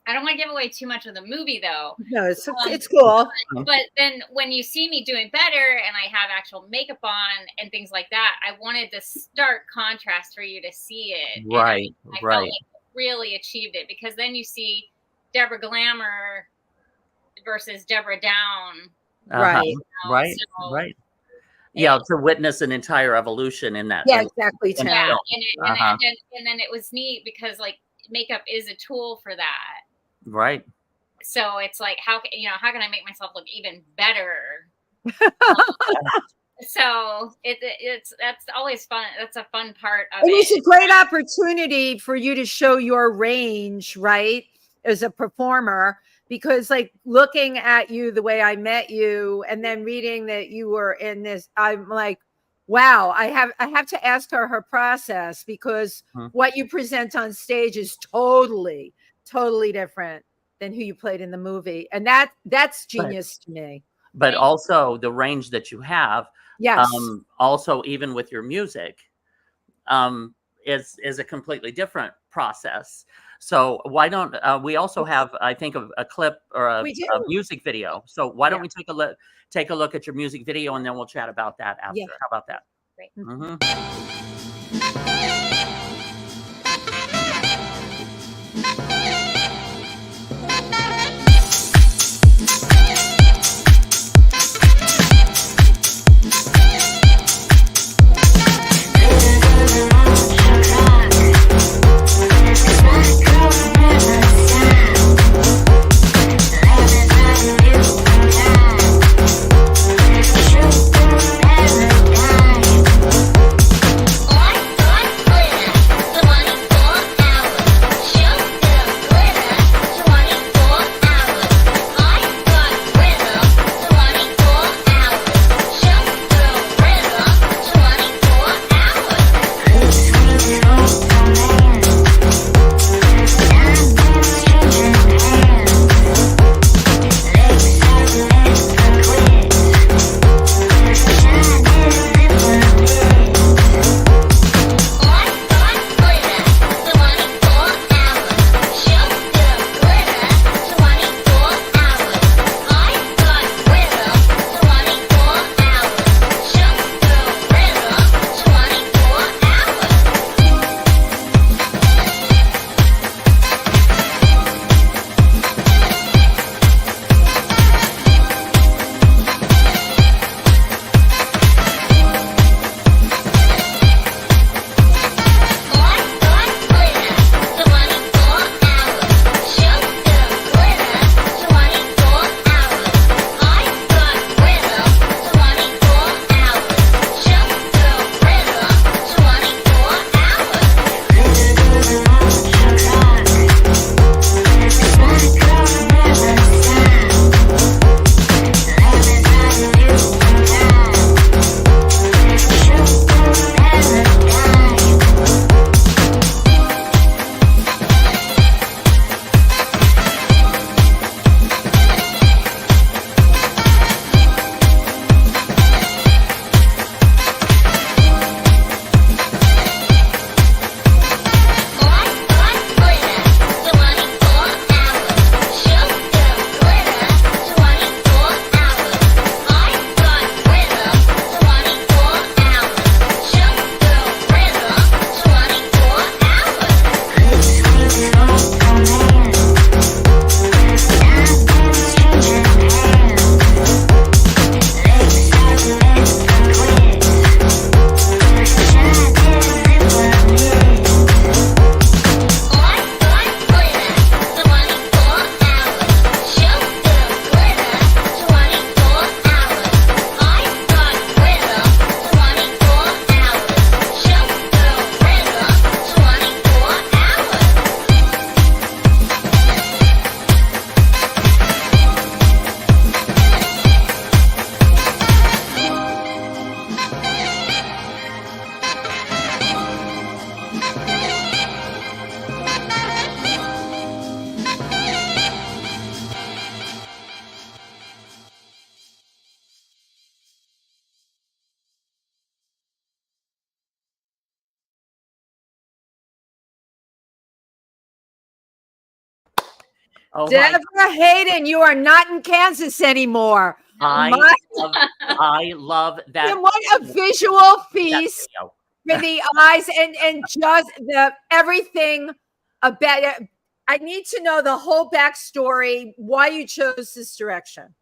I don't want to give away too much of the movie, though. No, it's cool. But then when you see me doing better and I have actual makeup on and things like that, I wanted the stark contrast for you to see it. Right, I felt like it really achieved it, because then you see Deborah Glamour versus Deborah Down. Right. You know? Right. Yeah, to witness an entire evolution in that. Yeah, exactly. in Yeah, film. and then it was neat because like makeup is a tool for that. Right. So it's like, how can I make myself look even better? So that's always fun. That's a fun part of And it. it's a great opportunity for you to show your range, right, as a performer. Because like looking at you the way I met you and then reading that you were in this, I'm like, wow, I have to ask her process, because what you present on stage is totally different than who you played in the movie. And that's genius to me. But also the range that you have, yes. Also even with your music, is a completely different process. So why don't we also have, I think, a clip or a music video? So why don't we take a look at your music video, and then we'll chat about that after. Yeah. How about that? Great. Oh, Debra Haden, you are not in Kansas anymore. I love that. And what a visual feast for the eyes, and just the everything about it. I need to know the whole backstory, why you chose this direction.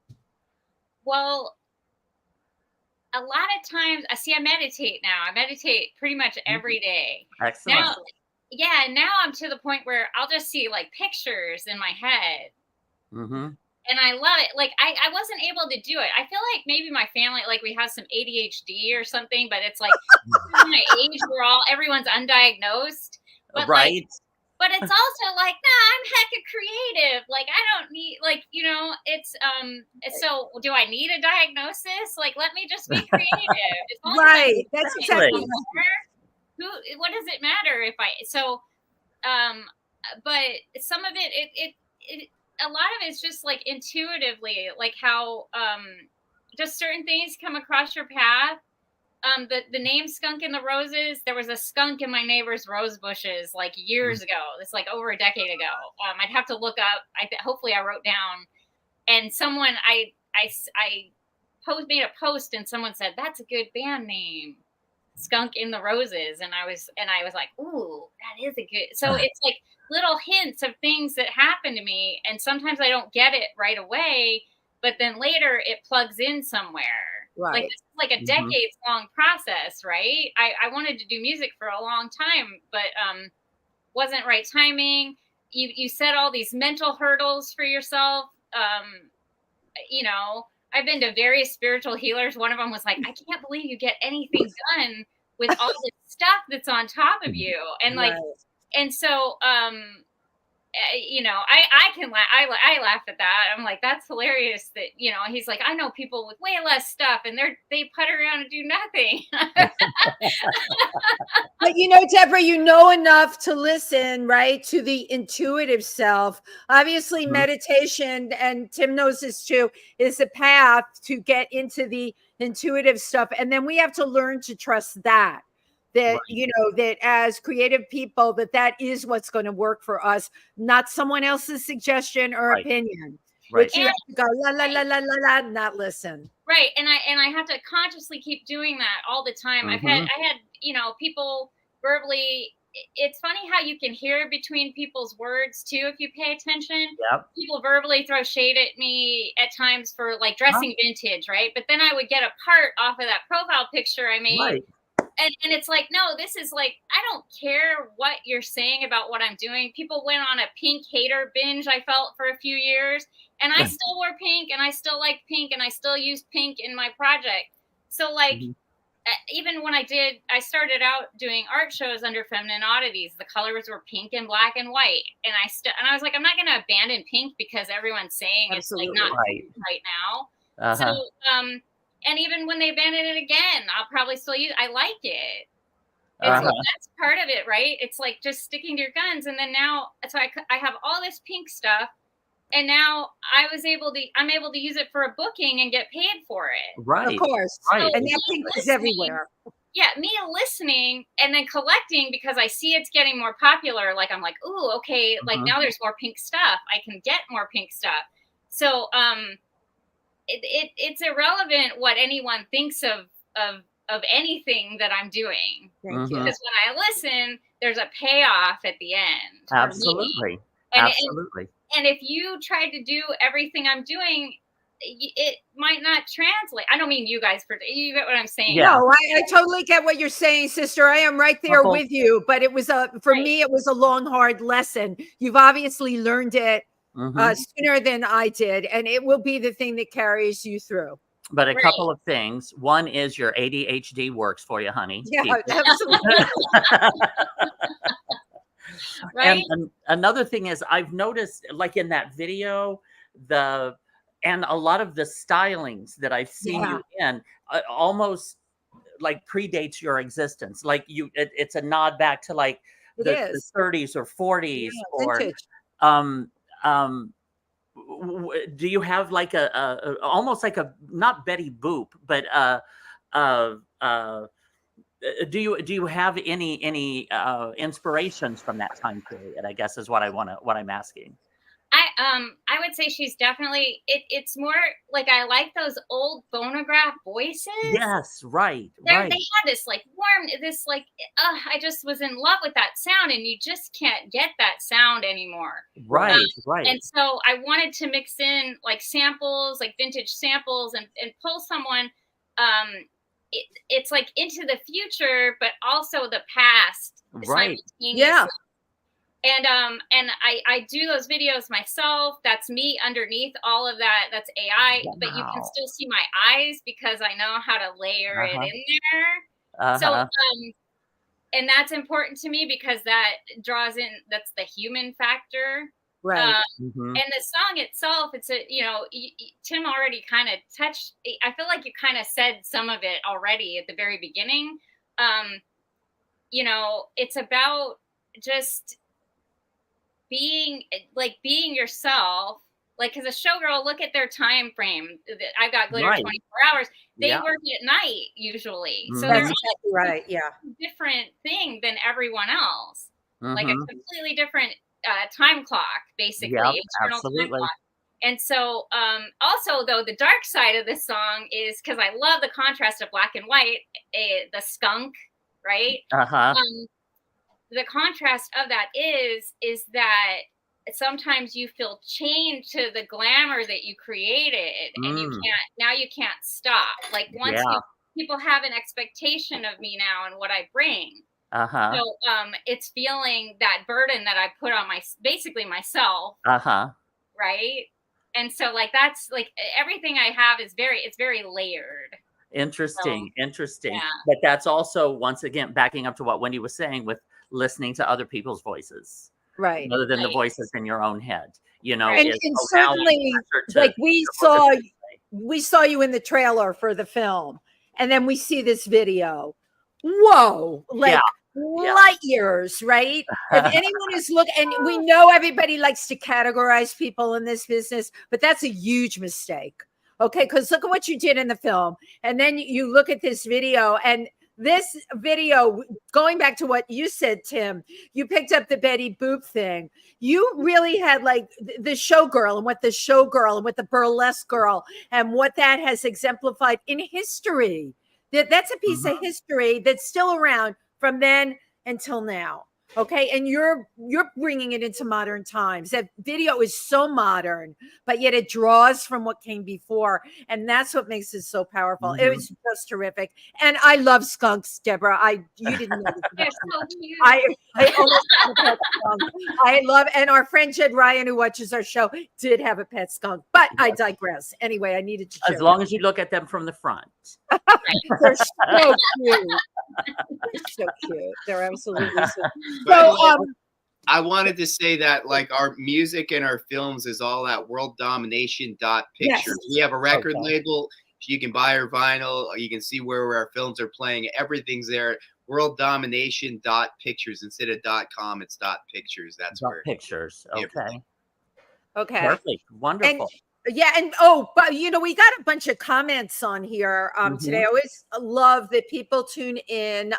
Well, a lot of times, I meditate now. I meditate pretty much every day. Excellent. Now I'm to the point where I'll just see like pictures in my head. Mm-hmm. And I love it. Like I wasn't able to do it. I feel like maybe my family, like we have some ADHD or something, but it's like my age, everyone's undiagnosed. But right. But it's also like, nah, I'm hecka creative. Like I don't need, like, it's so do I need a diagnosis? Like, let me just be creative. Right. That's exactly. What does it matter if but some of it a lot of it's just like intuitively, like how just certain things come across your path. The name Skunk in the Roses, there was a skunk in my neighbor's rose bushes like years ago. It's like over a decade ago. I'd have to look up. Hopefully I wrote down, and someone I made a post, and someone said that's a good band name, Skunk in the Roses, and I was like, ooh, that is a good. So it's like little hints of things that happen to me, and sometimes I don't get it right away, but then later it plugs in somewhere. Right. Like this is like a decades long process, right? I wanted to do music for a long time, but wasn't right timing. You set all these mental hurdles for yourself. I've been to various spiritual healers. One of them was like, I can't believe you get anything done with all this stuff that's on top of you. And like, and so, I can laugh. I laugh at that. I'm like, that's hilarious that, he's like, I know people with way less stuff and they putt around and do nothing. But Deborah, enough to listen, right, to the intuitive self. Obviously, meditation, and Tim knows this too, is a path to get into the intuitive stuff. And then we have to learn to trust that. That as creative people, that is what's going to work for us, not someone else's suggestion or opinion. Right. Which you have to go la la la la la la, not listen. Right, and I have to consciously keep doing that all the time. I had people verbally. It's funny how you can hear between people's words too if you pay attention. Yep. People verbally throw shade at me at times for like dressing vintage, right? But then I would get a part off of that profile picture I made. Right. And it's like, no, this is like, I don't care what you're saying about what I'm doing. People went on a pink hater binge, I felt, for a few years. And I still wore pink, and I still like pink, and I still used pink in my project. So like, even when I started out doing art shows under Feminine Oddities, the colors were pink and black and white. And I was like, I'm not going to abandon pink because everyone's saying it's like not pink right now. So, and even when they abandon it again, I'll probably still use. I like it. It's like, that's part of it, right? It's like just sticking to your guns. And then now, so I have all this pink stuff, and now I'm able to use it for a booking and get paid for it. Right, of course. Right. So and that pink is everywhere. Yeah, me listening and then collecting because I see it's getting more popular. Like I'm like, ooh, okay. Like now there's more pink stuff. I can get more pink stuff. So, it's irrelevant what anyone thinks of anything that I'm doing. Because when I listen, there's a payoff at the end. Absolutely. Absolutely. And if you tried to do everything I'm doing, it might not translate. I don't mean you guys, you get what I'm saying. Yeah. No, I totally get what you're saying, sister. I am right there with you. But it was for me, it was a long, hard lesson. You've obviously learned it sooner than I did, and it will be the thing that carries you through. But a couple of things. One is your ADHD works for you, honey. Yeah, absolutely. Right. And another thing is I've noticed, like in that video, and a lot of the stylings that I've seen you in almost like predates your existence. Like it's a nod back to like the 30s or 40s or do you have like a almost like a, not Betty Boop, but do you have any inspirations from that time period? I guess is what I'm asking. I would say she's definitely it's more like I like those old phonograph voices. Yes, right. They had this like warm, this like I just was in love with that sound, and you just can't get that sound anymore. Right. And so I wanted to mix in like samples, like vintage samples, and pull someone. It's like into the future, but also the past. Right. Yeah. And I do those videos myself. That's me underneath all of that. That's AI, but you can still see my eyes because I know how to layer it in there. So and that's important to me because that draws in, that's the human factor. Right. And the song itself, it's a, you know, Tim already kind of touched, I feel like you kind of said some of it already at the very beginning. You know, it's about just being yourself, like, because a showgirl, look at their time frame. I've got Glitter 24 hours. They work at night usually, so that's they're exactly right. Yeah, different thing than everyone else. Like a completely different time clock, basically. External time clock. And so, also though, the dark side of this song is because I love the contrast of black and white, the skunk, right? The contrast of that is that sometimes you feel chained to the glamour that you created, and you can't stop. Like once people have an expectation of me now and what I bring. So it's feeling that burden that I put on basically myself. Right. And so like that's like everything I have is very layered. Interesting. But that's also, once again, backing up to what Wendy was saying with listening to other people's voices, right, other than the voices in your own head, you know. And certainly, like we saw you in the trailer for the film, and then we see this video. Whoa, like light years, right? If anyone is looking, and we know everybody likes to categorize people in this business, but that's a huge mistake. Okay, because look at what you did in the film, and then you look at this video, and this video, going back to what you said, Tim, you picked up the Betty Boop thing. You really had like the showgirl and what the burlesque girl and what that has exemplified in history. That's a piece of history that's still around from then until now. Okay. And you're bringing it into modern times. That video is so modern, but yet it draws from what came before. And that's what makes it so powerful. It was just terrific. And I love skunks, Deborah. You didn't know this. So cute. I love, and our friend Jed Ryan, who watches our show, did have a pet skunk, but I digress. Anyway, I needed to share as long as you look at them from the front. They're so cute. They're so cute. They're absolutely so cute. So, I wanted to say that like our music and our films is all at worlddomination.pictures. Yes. We have a record label. You can buy our vinyl. You can see where our films are playing. Everything's there. Worlddomination.pictures instead of .com. It's .pictures. That's where pictures. Okay. Okay. Perfect. Wonderful. And but you know, we got a bunch of comments on here today. I always love that people tune in.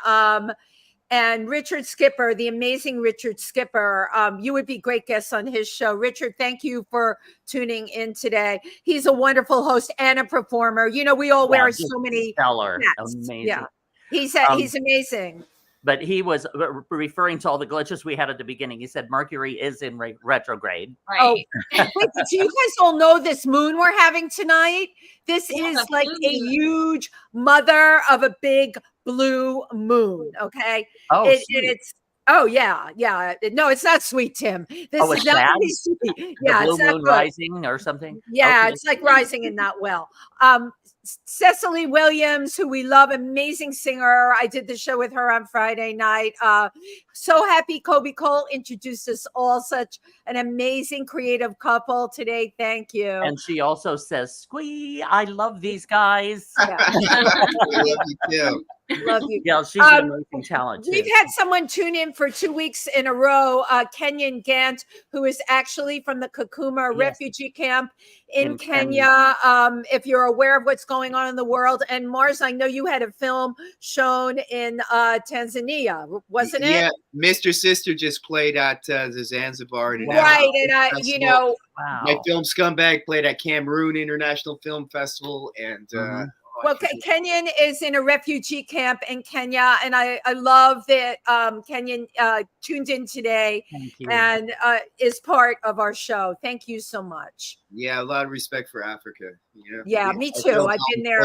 And Richard Skipper, the amazing Richard Skipper, you would be great guests on his show. Richard, thank you for tuning in today. He's a wonderful host and a performer. You know, we all wear so many stellar, hats. amazing. Yeah, he's amazing. But he was referring to all the glitches we had at the beginning. He said Mercury is in retrograde. Right. Oh, wait, do you guys all know this moon we're having tonight? This is like a huge mother of a big blue moon. Okay. It's no, it's not sweet, Tim. This is not sweet. Yeah, the blue it's not moon good. rising or something. Yeah, it's like rising and not well. Cecily Williams, who we love, amazing singer. I did the show with her on Friday night. So happy Kobe Cole introduced us all, such an amazing creative couple today. Thank you. And she also says, "Squee, I love these guys." I love you too. Love you. Yeah, she's an amazing talent too. We've had someone tune in for 2 weeks in a row, Kenyon Gant, who is actually from the Kakuma refugee camp in Kenya. If you're aware of what's going on in the world. And Mars, I know you had a film shown in Tanzania, wasn't it? Yeah, Mr. Sister just played at the Zanzibar International Right, and Festival. you know, my film Scumbag played at Cameroon International Film Festival, and well, Kenyon is in a refugee camp in Kenya, and I love that Kenyon tuned in today and is part of our show. Thank you so much. Yeah, a lot of respect for Africa. You know? Yeah, me too. I've been there.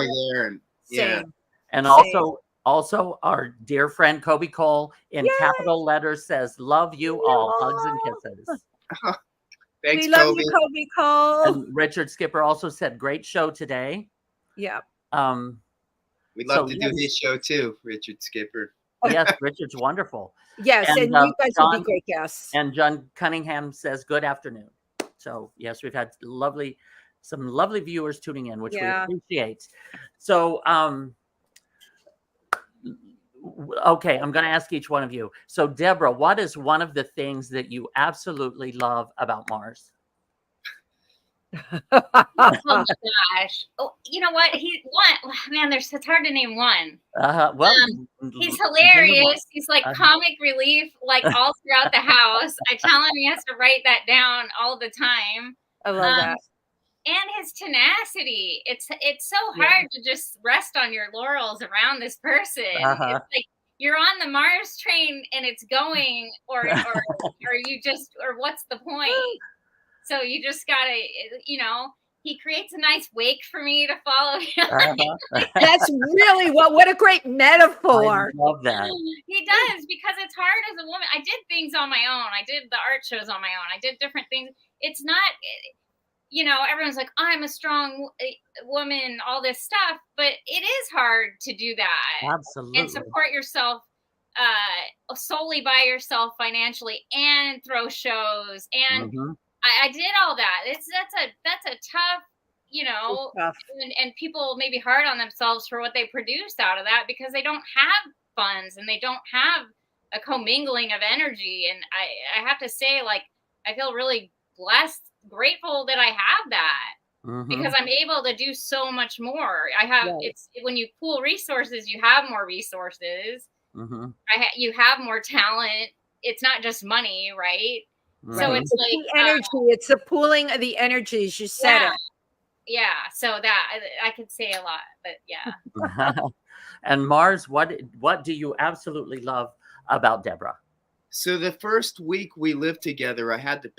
And, Same. And Same. also our dear friend Kobe Cole in capital letters says, "Love you all, hugs and kisses." Thanks, we love Kobe. you, Kobe Cole. And Richard Skipper also said, "Great show today." Yeah. We'd love to do his show too, Richard Skipper. Yes, Richard's wonderful. Yes, and you guys will be great guests. And John Cunningham says, "Good afternoon." So yes, we've had some lovely viewers tuning in, which we appreciate. So okay, I'm going to ask each one of you. So Debra, what is one of the things that you absolutely love about Mars? Oh my gosh! Oh, you know what? It's hard to name one. Well, he's hilarious. He's like comic relief, like all throughout the house. I tell him he has to write that down all the time. I love that. And his tenacity. It's so hard to just rest on your laurels around this person. It's like you're on the Mars train and it's going, or what's the point? So you just gotta, he creates a nice wake for me to follow him. That's really what a great metaphor. I love that. He does, because it's hard as a woman. I did things on my own. I did the art shows on my own. I did different things. It's not, everyone's like, I'm a strong woman, all this stuff, but it is hard to do that. Absolutely. And support yourself solely by yourself financially, and throw shows, and I did all that. That's a tough, and people may be hard on themselves for what they produce out of that, because they don't have funds and they don't have a commingling of energy. And I have to say, like, I feel really blessed, grateful that I have that, because I'm able to do so much more. It's when you pool resources, you have more resources. You have more talent. It's not just money, right? So it's like the energy. It's the pooling of the energies. You said it. Yeah. So that I could say a lot, but yeah. And Mars, what do you absolutely love about Debra? So the first week we lived together, I had to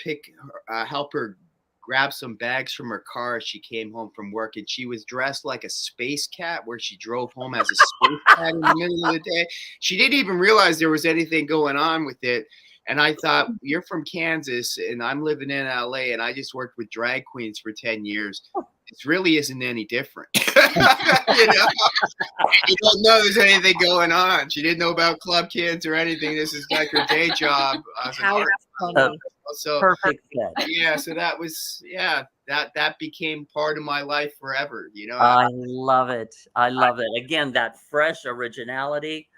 help her grab some bags from her car as she came home from work, and she was dressed like a space cat, where she drove home as a space cat in the middle of the day. She didn't even realize there was anything going on with it. And I thought, you're from Kansas and I'm living in LA, and I just worked with drag queens for 10 years. It really isn't any different. You don't know there's anything going on. She didn't know about club kids or anything. This is like her day job as an artist. So perfect fit. Yeah, so that was that became part of my life forever. I love it. I love it. Again, that fresh originality.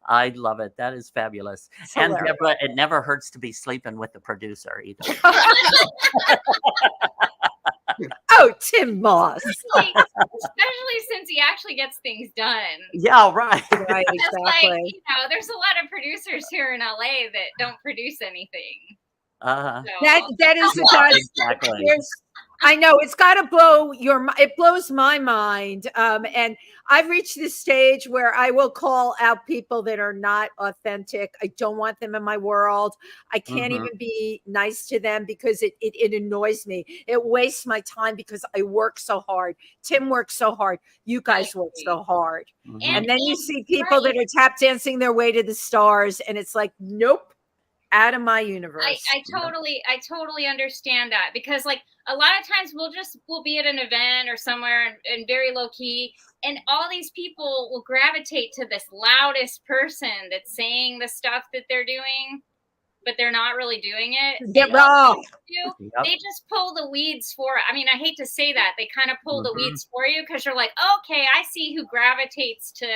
I love it. That is fabulous. And Debra, it never hurts to be sleeping with the producer either. Oh, Tym Moss. Especially since he actually gets things done. Yeah, right. Right, exactly. Like, there's a lot of producers here in LA that don't produce anything. So. That is exactly. I know it's got to blow it blows my mind. And I've reached this stage where I will call out people that are not authentic. I don't want them in my world. I can't even be nice to them because it annoys me. It wastes my time because I work so hard. Tim works so hard. You guys work so hard. And then you see people that are tap dancing their way to the stars, and it's like, nope. Out of my universe. I totally understand that, because like a lot of times we'll be at an event or somewhere and very low key, and all these people will gravitate to this loudest person that's saying the stuff that they're doing, but they're not really doing it. Get wrong. They just pull the weeds for it. I mean, I hate to say that. They kind of pull the weeds for you, because you're like, okay, I see who gravitates to.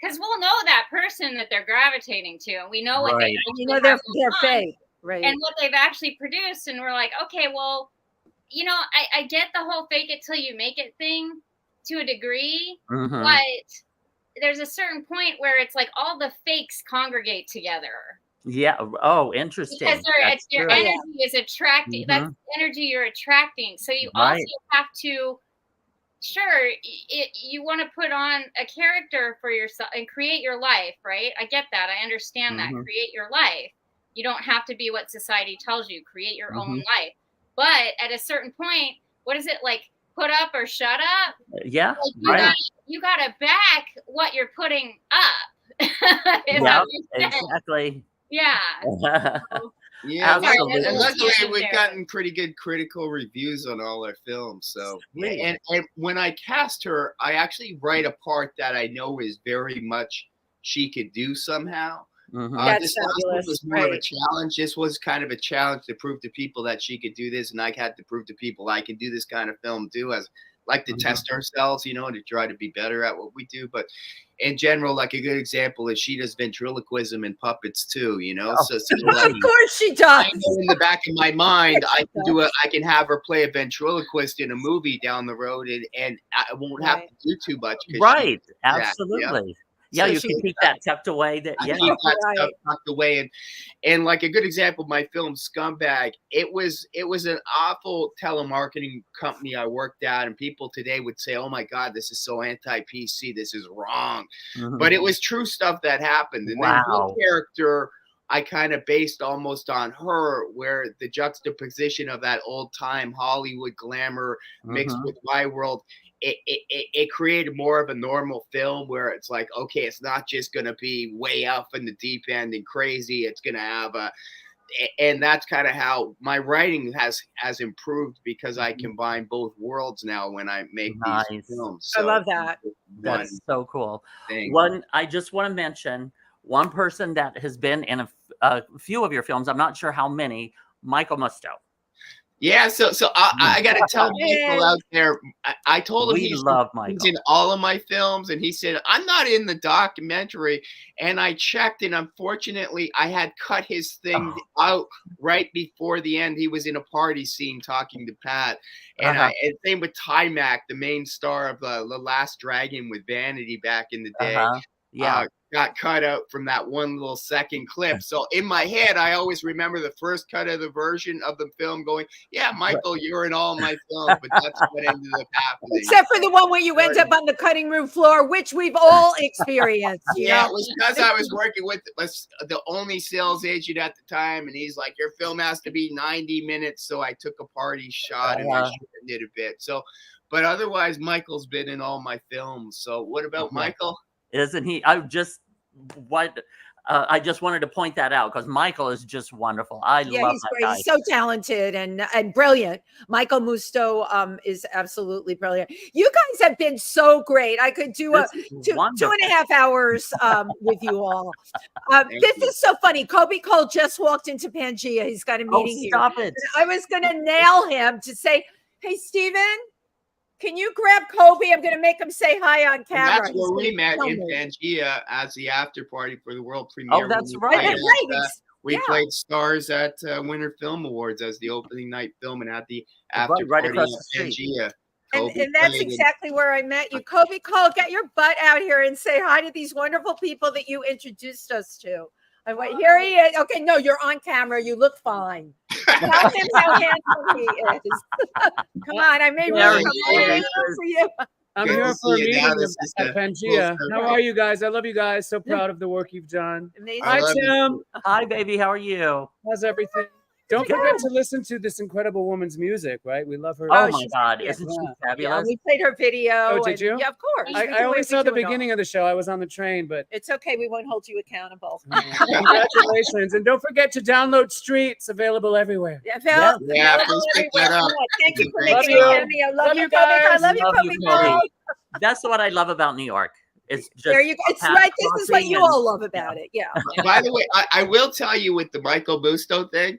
because we'll know that person that they're gravitating to, and we know what they you know they're fake, right? And what they've actually produced, and we're like, okay, well, you know, I get the whole fake it till you make it thing to a degree, but there's a certain point where it's like all the fakes congregate together. Yeah. Oh, interesting. Because your energy is attracting. That's energy you're attracting. So you also have to, sure, you want to put on a character for yourself and create your life, right? I get that. I understand that. Create your life. You don't have to be what society tells you. Create your own life. But at a certain point, what is it like? Put up or shut up? Yeah. Like you gotta back what you're putting up. Yeah, exactly. Yeah. Yeah, absolutely. and luckily we've gotten pretty good critical reviews on all our films. So, and when I cast her, I actually write a part that I know is very much she could do somehow. That's fabulous. Was more of a challenge. This was kind of a challenge to prove to people that she could do this, and I had to prove to people I can do this kind of film too. As like to test ourselves, you know, and to try to be better at what we do. But in general, like a good example is she does ventriloquism and puppets too, you know. So like, of course she does. I know in the back of my mind, I can do it. I can have her play a ventriloquist in a movie down the road, and I won't have to do too much. Right. Absolutely. Yeah, So you can keep that tucked away. Keep that stuff tucked away, and like a good example, my film Scumbag. It was an awful telemarketing company I worked at, and people today would say, "Oh my God, this is so anti-PC. This is wrong," but it was true stuff that happened. And then her character, I kind of based almost on her, where the juxtaposition of that old time Hollywood glamour mixed with my world. It created more of a normal film where it's like, okay, it's not just going to be way off in the deep end and crazy. It's going to have and that's kind of how my writing has improved, because I combine both worlds now when I make these films. So I love that. That's so cool. Thing. I just want to mention one person that has been in a few of your films. I'm not sure how many. Michael Musto. Yeah, so I got to tell people out there, I told him he's in all of my films, and he said, I'm not in the documentary, and I checked, and unfortunately, I had cut his thing out right before the end. He was in a party scene talking to Pat, and, and same with Timac, the main star of The Last Dragon with Vanity back in the day. Got cut out from that one little second clip. So in my head, I always remember the first cut of the version of the film going, yeah, Michael, you're in all my films, but that's what ended up happening. Except for the one where you end up on the cutting room floor, which we've all experienced. Yeah, it was because I was working with the only sales agent at the time, and he's like, your film has to be 90 minutes. So I took a party shot and I shortened it a bit. So, but otherwise, Michael's been in all my films. So what about Michael? Isn't he? I just wanted to point that out because Michael is just wonderful. I love that guy. He's so talented and brilliant. Michael Musto is absolutely brilliant. You guys have been so great. I could do 2.5 hours with you all. This is so funny. Kobe Cole just walked into Pangea. He's got a meeting here. Stop it. I was going to nail him to say, hey, Steven, can you grab Kobe? I'm going to make him say hi on camera. And that's where we met in Pangea as the after party for the world premiere. Oh, that's right. We played Stars at Winter Film Awards as the opening night film, and at the after party across the Pangea. And that's exactly where I met you. Kobe Cole, get your butt out here and say hi to these wonderful people that you introduced us to. I went, here he is. Okay, no, you're on camera. You look fine. Tell him how handsome he is. Come on, I made room for you. I'm here for a meeting at Pangea. How are you guys? I love you guys. So proud of the work you've done. Amazing. Hi, Tim. Hi, baby. How are you? How's everything? Don't forget to listen to this incredible woman's music, right? We love her. Oh, my God. Isn't she fabulous? Yeah, we played her video. Oh, did you? Yeah, of course. I only saw the beginning of the show. I was on the train, but... It's okay. We won't hold you accountable. Congratulations. And don't forget to download Streets, available everywhere. Yeah, please pick that up. Thank you for making it. I love you, guys. I love you, Kobe. That's what I love about New York. It's just there you go. It's right. This is what you all love about it. Yeah. By the way, I will tell you with the Michael Musto thing,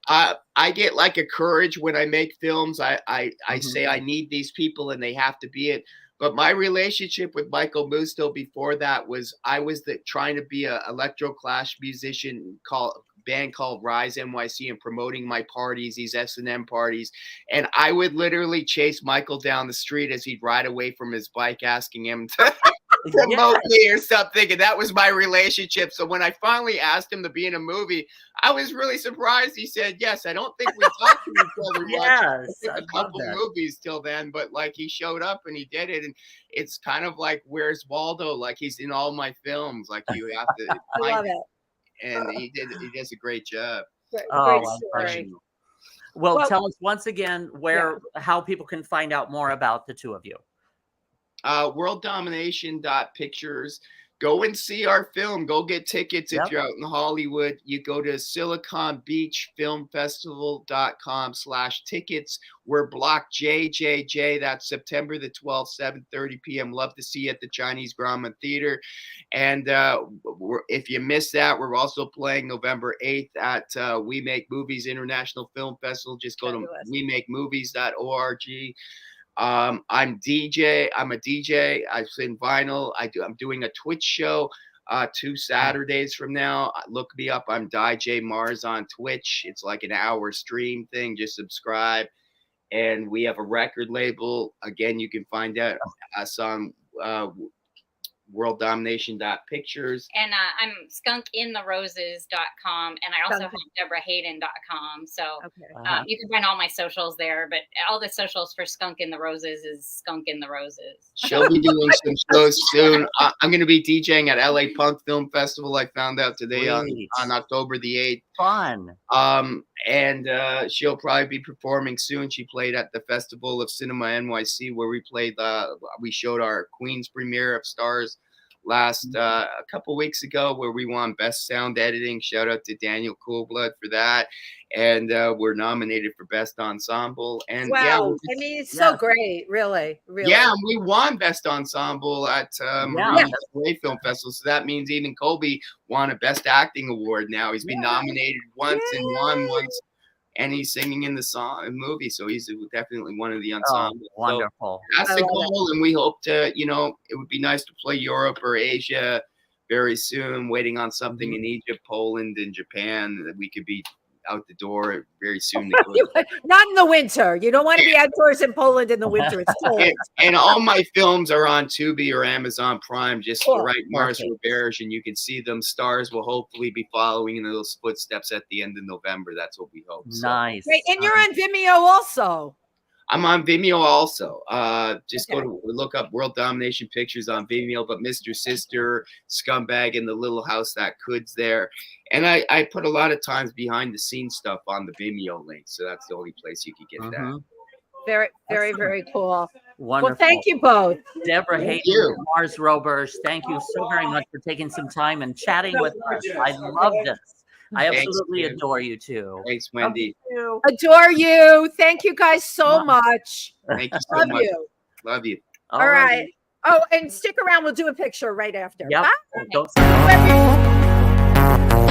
I get like a courage when I make films. I say I need these people and they have to be it. But my relationship with Michael Musto before that was I was trying to be a electro clash musician band called Rise NYC and promoting my parties, these S&M parties. And I would literally chase Michael down the street as he'd ride away from his bike, asking him to promote me or something. And that was my relationship. So when I finally asked him to be in a movie, I was really surprised. He said yes. I don't think we talked to each other much. Yes, a couple movies till then, but like he showed up and he did it. And it's kind of like Where's Waldo? Like he's in all my films. Like you have to I love it. And he does a great job. Great story. Well, tell us once again how people can find out more about the two of you. Worlddomination.pictures. Go and see our film. Go get tickets if you're out in Hollywood. You go to SiliconBeachFilmFestival.com/tickets. We're block JJJ. That's September the 12th, 7:30 p.m. Love to see you at the Chinese Grauman Theater. And if you missed that, we're also playing November 8th at We Make Movies International Film Festival. Just go to wemakemovies.org. I'm a DJ. I sing vinyl. I'm doing a Twitch show 2 Saturdays from now. Look me up. I'm DJ Mars on Twitch. It's like an hour stream thing. Just subscribe. And we have a record label. Again, you can find out us on worlddomination.pictures. And I'm skunkintheroses.com, and I also have debrahaden.com. So you can find all my socials there, but all the socials for Skunk in the Roses is Skunk in the Roses. She'll be doing some shows soon. I'm going to be DJing at LA Punk Film Festival. I found out today on October the 8th. Fun. And she'll probably be performing soon. She played at the Festival of Cinema NYC, where we showed our Queen's premiere of Stars last a couple weeks ago, where we won Best Sound Editing. Shout out to Daniel Coolblood for that. And we're nominated for Best Ensemble. And I mean, it's so great, really. Yeah, we won Best Ensemble at Marine Film Festival. So that means even Colby won a Best Acting Award now. He's been nominated once and won once. And he's singing in the movie, so he's definitely one of the ensemble. Oh, wonderful. So that's the goal, and we hope to, it would be nice to play Europe or Asia very soon. Waiting on something in Egypt, Poland, and Japan that we could be out the door very soon. Not in the winter. You don't want to be outdoors in Poland in the winter. It's cold. And all my films are on Tubi or Amazon Prime. Just write Mars Roberge, and you can see them. Stars will hopefully be following in those footsteps at the end of November. That's what we hope. Nice. Great. And you're on Vimeo also. I'm on Vimeo also. Just go to look up World Domination Pictures on Vimeo. But Mr. Sister, Scumbag, and The Little House That Could's there. And I put a lot of times behind the scenes stuff on the Vimeo link. So that's the only place you can get that. Very, very, very cool. Wonderful. Well, thank you both. Debra Haden Mars Roberge, thank you so very much for taking some time and chatting with us. I love this. I absolutely adore you too. Thanks, Wendy. Adore you. Thank you guys so much. Thank you so much. Love you. All right. Oh, and stick around. We'll do a picture right after. Yep. Bye.